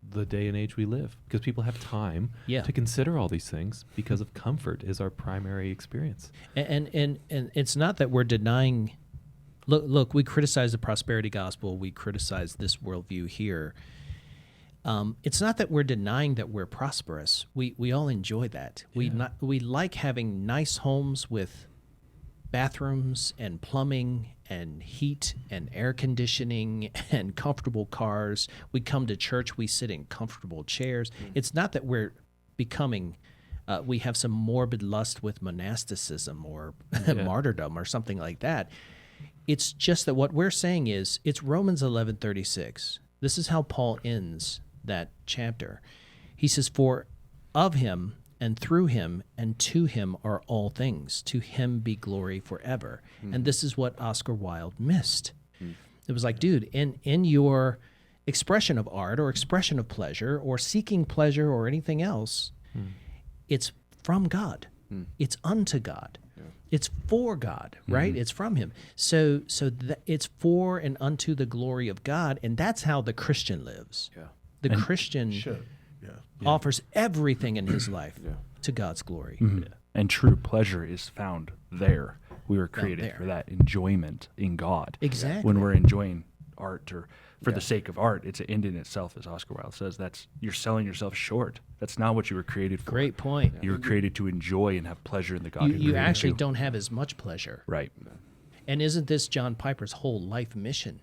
[SPEAKER 4] the day and age we live, because people have time
[SPEAKER 3] Yeah.
[SPEAKER 4] to consider all these things because of comfort is our primary experience.
[SPEAKER 3] And it's not that we're denying. Look, we criticize the prosperity gospel. We criticize this worldview here. It's not that we're denying that we're prosperous. We all enjoy that.
[SPEAKER 4] Yeah.
[SPEAKER 3] We like having nice homes with bathrooms and plumbing and heat and air conditioning and comfortable cars. We come to church, we sit in comfortable chairs. It's not that we're becoming, we have some morbid lust with monasticism or martyrdom or something like that. It's just that what we're saying is, it's Romans 11:36. This is how Paul ends that chapter. He says, "For of him and through him and to him are all things. To him be glory forever." And this is what Oscar Wilde missed. It was like, dude, in your expression of art or expression of pleasure or seeking pleasure or anything else, it's from God. It's unto God. It's for God, right? It's from Him. So it's for and unto the glory of God, and that's how the Christian lives.
[SPEAKER 2] Yeah.
[SPEAKER 3] The Christian
[SPEAKER 1] Should. Yeah.
[SPEAKER 3] offers everything in his life to God's glory.
[SPEAKER 5] And true pleasure is found there. We were created
[SPEAKER 3] there.
[SPEAKER 5] for that enjoyment in God.
[SPEAKER 3] Exactly.
[SPEAKER 5] When we're enjoying art or for the sake of art, it's an end in itself, as Oscar Wilde says. You're selling yourself short. That's not what you were created for.
[SPEAKER 3] Great point.
[SPEAKER 5] You were created to enjoy and have pleasure in the God. who
[SPEAKER 3] You
[SPEAKER 5] created
[SPEAKER 3] actually
[SPEAKER 5] you.
[SPEAKER 3] don't have as much pleasure.
[SPEAKER 5] Right.
[SPEAKER 3] And isn't this John Piper's whole life mission?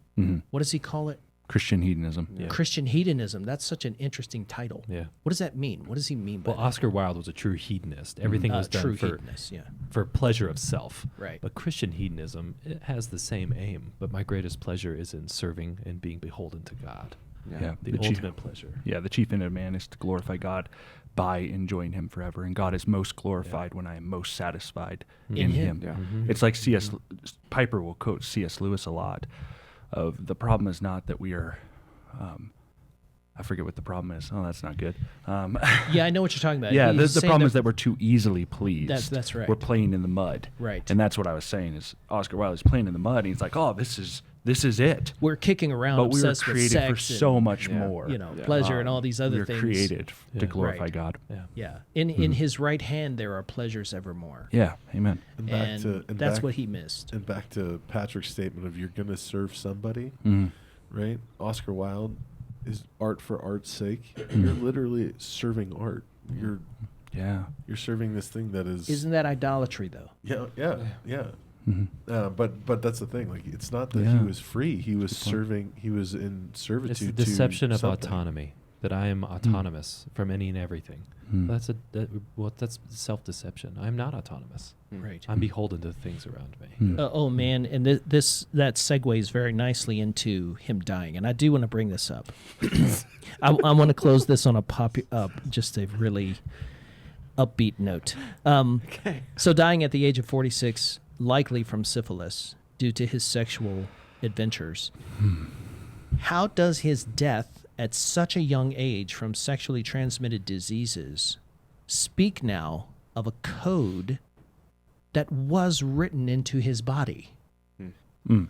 [SPEAKER 3] What does he call it?
[SPEAKER 5] Christian hedonism.
[SPEAKER 4] Yeah.
[SPEAKER 3] Christian hedonism. That's such an interesting title.
[SPEAKER 4] Yeah.
[SPEAKER 3] What does that mean? What does he mean by
[SPEAKER 4] Well, Oscar Wilde was a true hedonist. Everything was done
[SPEAKER 3] true
[SPEAKER 4] for
[SPEAKER 3] hedonist? Yeah.
[SPEAKER 4] for pleasure of self.
[SPEAKER 3] Right.
[SPEAKER 4] But Christian hedonism, it has the same aim. But my greatest pleasure is in serving and being beholden to God.
[SPEAKER 5] Yeah.
[SPEAKER 4] The
[SPEAKER 5] chief-
[SPEAKER 4] ultimate pleasure.
[SPEAKER 5] Yeah, the chief end of man is to glorify God by enjoying Him forever. And God is most glorified when I am most satisfied in Him.
[SPEAKER 2] Yeah.
[SPEAKER 5] It's like Piper will quote C.S. Lewis a lot of the problem is not that we are, I forget what the problem is. Oh, that's not good.
[SPEAKER 3] Yeah, I know what you're talking about.
[SPEAKER 5] Yeah,
[SPEAKER 3] He's
[SPEAKER 5] the
[SPEAKER 3] saying
[SPEAKER 5] problem is that we're too easily pleased.
[SPEAKER 3] That's right.
[SPEAKER 5] We're playing in the mud.
[SPEAKER 3] Right.
[SPEAKER 5] And that's what I was saying is Oscar Wilde is playing in the mud, and he's like, oh, this is it.
[SPEAKER 3] we're kicking around
[SPEAKER 5] But we were
[SPEAKER 3] obsessed with
[SPEAKER 5] created
[SPEAKER 3] sex
[SPEAKER 5] for
[SPEAKER 3] and,
[SPEAKER 5] so much more.
[SPEAKER 3] pleasure and all these other
[SPEAKER 5] we were
[SPEAKER 3] things.
[SPEAKER 5] created to
[SPEAKER 4] Yeah.
[SPEAKER 5] glorify
[SPEAKER 3] Right.
[SPEAKER 5] God.
[SPEAKER 4] Yeah.
[SPEAKER 3] Yeah. In His right hand there are pleasures evermore.
[SPEAKER 5] Yeah, amen.
[SPEAKER 1] And back
[SPEAKER 3] And
[SPEAKER 1] to
[SPEAKER 3] that's what He missed.
[SPEAKER 1] And back to Patrick's statement of you're going to serve somebody,
[SPEAKER 5] Mhm.
[SPEAKER 1] right? Oscar Wilde is art for art's sake. You're literally serving art. You're serving this thing that is.
[SPEAKER 3] Isn't that idolatry though?
[SPEAKER 1] Yeah.
[SPEAKER 5] Mhm.
[SPEAKER 1] But that's the thing. Like, it's not that
[SPEAKER 5] Yeah.
[SPEAKER 1] he was free. He was
[SPEAKER 5] Good point.
[SPEAKER 1] serving. He was in servitude.
[SPEAKER 4] It's the deception
[SPEAKER 1] to
[SPEAKER 4] of
[SPEAKER 1] something.
[SPEAKER 4] autonomy, that I am autonomous from any and everything.
[SPEAKER 5] Hmm.
[SPEAKER 4] That's self-deception. I'm not autonomous.
[SPEAKER 3] Right.
[SPEAKER 4] I'm beholden to the things around me.
[SPEAKER 5] Hmm.
[SPEAKER 3] Oh man, and that segues very nicely into him dying, and I do want to bring this up. I want to close this on just a really upbeat note. So dying at the age of 46, likely from syphilis due to his sexual adventures. How does his death at such a young age from sexually transmitted diseases speak now of a code that was written into his body?
[SPEAKER 5] Mm.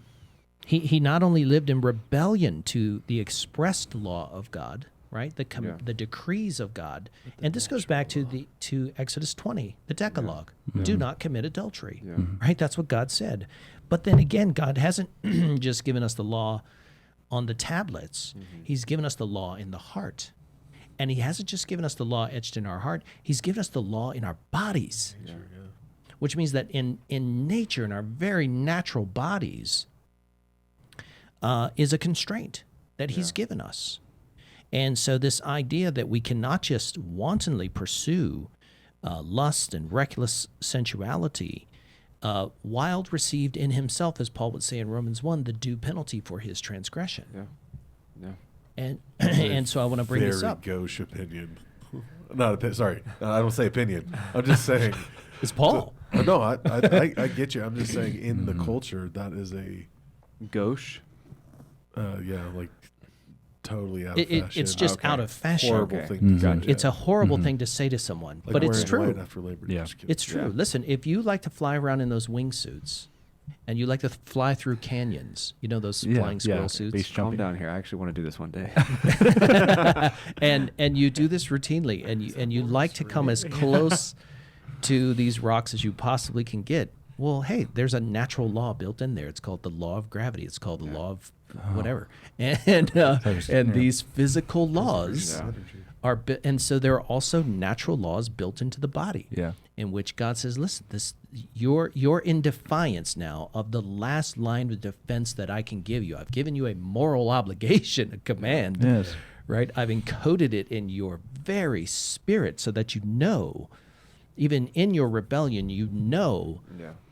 [SPEAKER 3] He not only lived in rebellion to the expressed law of God, right? The decrees of God, and this goes back to Exodus 20, the Decalogue. Do not commit adultery, right? That's what God said. But then again, God hasn't just given us the law on the tablets. He's given us the law in the heart. And He hasn't just given us the law etched in our heart. He's given us the law in our bodies, which means that in nature, in our very natural bodies, is a constraint that He's given us. And so this idea that we cannot just wantonly pursue lust and reckless sensuality, Wilde received in himself, as Paul would say in Romans 1, the due penalty for his transgression. And so I want to bring this up.
[SPEAKER 1] Very gauche opinion. Sorry, I don't say opinion. I'm just saying.
[SPEAKER 3] It's Paul.
[SPEAKER 1] No, I get you. I'm just saying in the culture that is a
[SPEAKER 2] Gauche.
[SPEAKER 1] like totally out of fashion.
[SPEAKER 3] It's just out of fashion.
[SPEAKER 1] Horrible
[SPEAKER 2] Okay.
[SPEAKER 1] thing to say.
[SPEAKER 3] It's a horrible thing to say to someone,
[SPEAKER 1] Like
[SPEAKER 3] but it's
[SPEAKER 1] wearing
[SPEAKER 3] true.
[SPEAKER 1] white after Labor Day.
[SPEAKER 5] Yeah.
[SPEAKER 1] Just kidding.
[SPEAKER 3] It's true.
[SPEAKER 2] Yeah.
[SPEAKER 3] Listen, if you like to fly around in those wingsuits and you like to fly through canyons, those flying squirrel suits,
[SPEAKER 5] Base
[SPEAKER 2] Calm
[SPEAKER 5] jumping.
[SPEAKER 2] down here. I actually want to do this one day.
[SPEAKER 3] and you do this routinely, and you like to come as close to these rocks as you possibly can get. Well, hey, there's a natural law built in there. It's called the law of gravity. It's called the law of whatever, and these physical laws are, and so there are also natural laws built into the body.
[SPEAKER 5] Yeah.
[SPEAKER 3] In which God says, listen, you're in defiance now of the last line of defense that I can give you. I've given you a moral obligation, a command.
[SPEAKER 5] Yes.
[SPEAKER 3] Right? I've encoded it in your very spirit so that you know, even in your rebellion,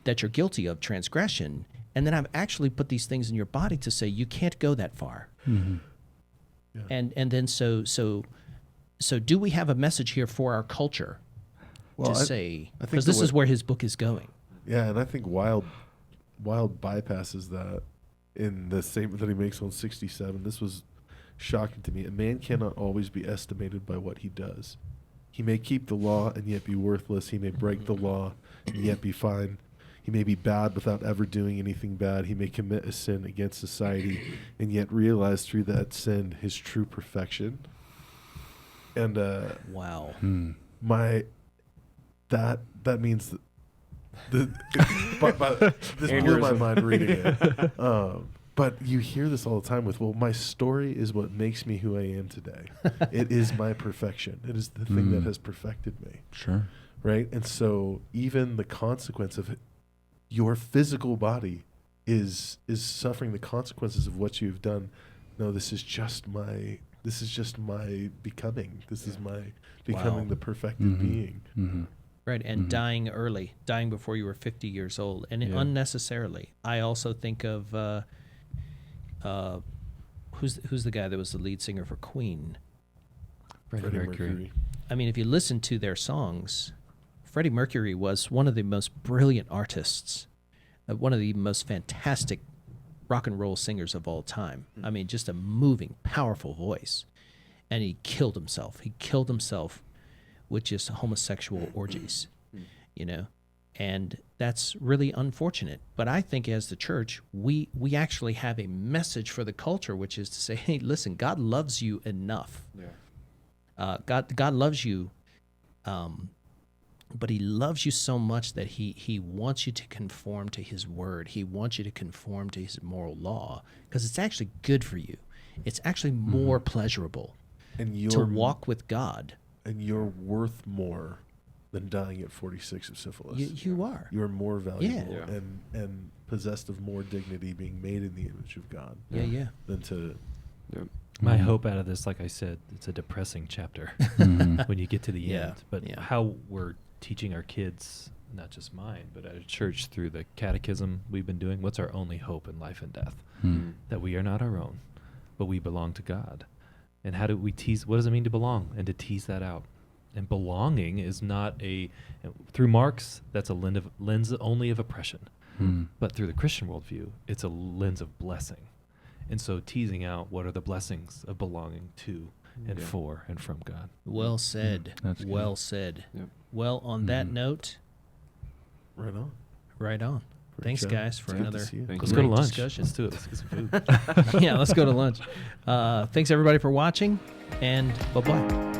[SPEAKER 3] that you're guilty of transgression. And then I've actually put these things in your body to say you can't go that far.
[SPEAKER 5] Mm-hmm.
[SPEAKER 1] Yeah.
[SPEAKER 3] And then so do we have a message here for our culture to say,
[SPEAKER 1] I think
[SPEAKER 3] because
[SPEAKER 1] the
[SPEAKER 3] this is
[SPEAKER 1] way-
[SPEAKER 3] where his book is going.
[SPEAKER 1] Yeah, and I think Wilde bypasses that in the statement that he makes on 67. This was shocking to me. A man cannot always be estimated by what he does. He may keep the law and yet be worthless. He may break the law and yet be fine. He may be bad without ever doing anything bad. He may commit a sin against society and yet realize through that sin his true perfection. And
[SPEAKER 3] Wow.
[SPEAKER 1] that means but this blew my mind reading it. But you hear this all the time with, well, my story is what makes me who I am today. It is my perfection. It is the thing that has perfected me.
[SPEAKER 5] Sure.
[SPEAKER 1] Right? And so even the consequence of it, your physical body is suffering the consequences of what you've done. No, this is just my becoming. This is my becoming the perfected being.
[SPEAKER 5] Mm-hmm.
[SPEAKER 3] Right, and dying early, dying before you were 50 years old, and unnecessarily. I also think of who's the guy that was the lead singer for Queen?
[SPEAKER 5] Freddie Mercury.
[SPEAKER 3] I mean, if you listen to their songs, Freddie Mercury was one of the most brilliant artists, one of the most fantastic rock and roll singers of all time. I mean, just a moving, powerful voice. And he killed himself. He killed himself with just homosexual orgies, you know? And that's really unfortunate. But I think as the church, we actually have a message for the culture, which is to say, hey, listen, God loves you enough. Yeah. God loves you, but he loves you so much that he wants you to conform to his word. He wants you to conform to his moral law because it's actually good for you. It's actually more pleasurable
[SPEAKER 1] And
[SPEAKER 3] to walk with God.
[SPEAKER 1] And you're worth more than dying at 46 of syphilis.
[SPEAKER 3] You are.
[SPEAKER 1] You are more valuable
[SPEAKER 2] Yeah.
[SPEAKER 1] and possessed of more dignity, being made in the image of God.
[SPEAKER 3] Yeah.
[SPEAKER 1] Than to
[SPEAKER 4] My hope out of this, like I said, it's a depressing chapter when you get to the end. But how we're teaching our kids, not just mine, but at a church through the catechism we've been doing, what's our only hope in life and death? That we are not our own, but we belong to God. And how do we tease, what does it mean to belong? And to tease that out. And belonging is not through Marx, that's a lens only of oppression. But through the Christian worldview, it's a lens of blessing. And so teasing out what are the blessings of belonging to and for and from God.
[SPEAKER 3] Well said.
[SPEAKER 5] That's
[SPEAKER 3] Well
[SPEAKER 5] good.
[SPEAKER 3] said.
[SPEAKER 2] Yep.
[SPEAKER 3] Well, on that note,
[SPEAKER 1] right on.
[SPEAKER 3] right on.
[SPEAKER 1] Great
[SPEAKER 3] Thanks,
[SPEAKER 1] job.
[SPEAKER 3] guys, for
[SPEAKER 1] Good to
[SPEAKER 3] another
[SPEAKER 1] see you.
[SPEAKER 2] Thank
[SPEAKER 4] Let's
[SPEAKER 2] you.
[SPEAKER 4] go to
[SPEAKER 3] great
[SPEAKER 4] lunch.
[SPEAKER 3] discussion.
[SPEAKER 4] Let's do it. Let's get some food.
[SPEAKER 3] Yeah, let's go to lunch. Thanks, everybody, for watching, and bye-bye.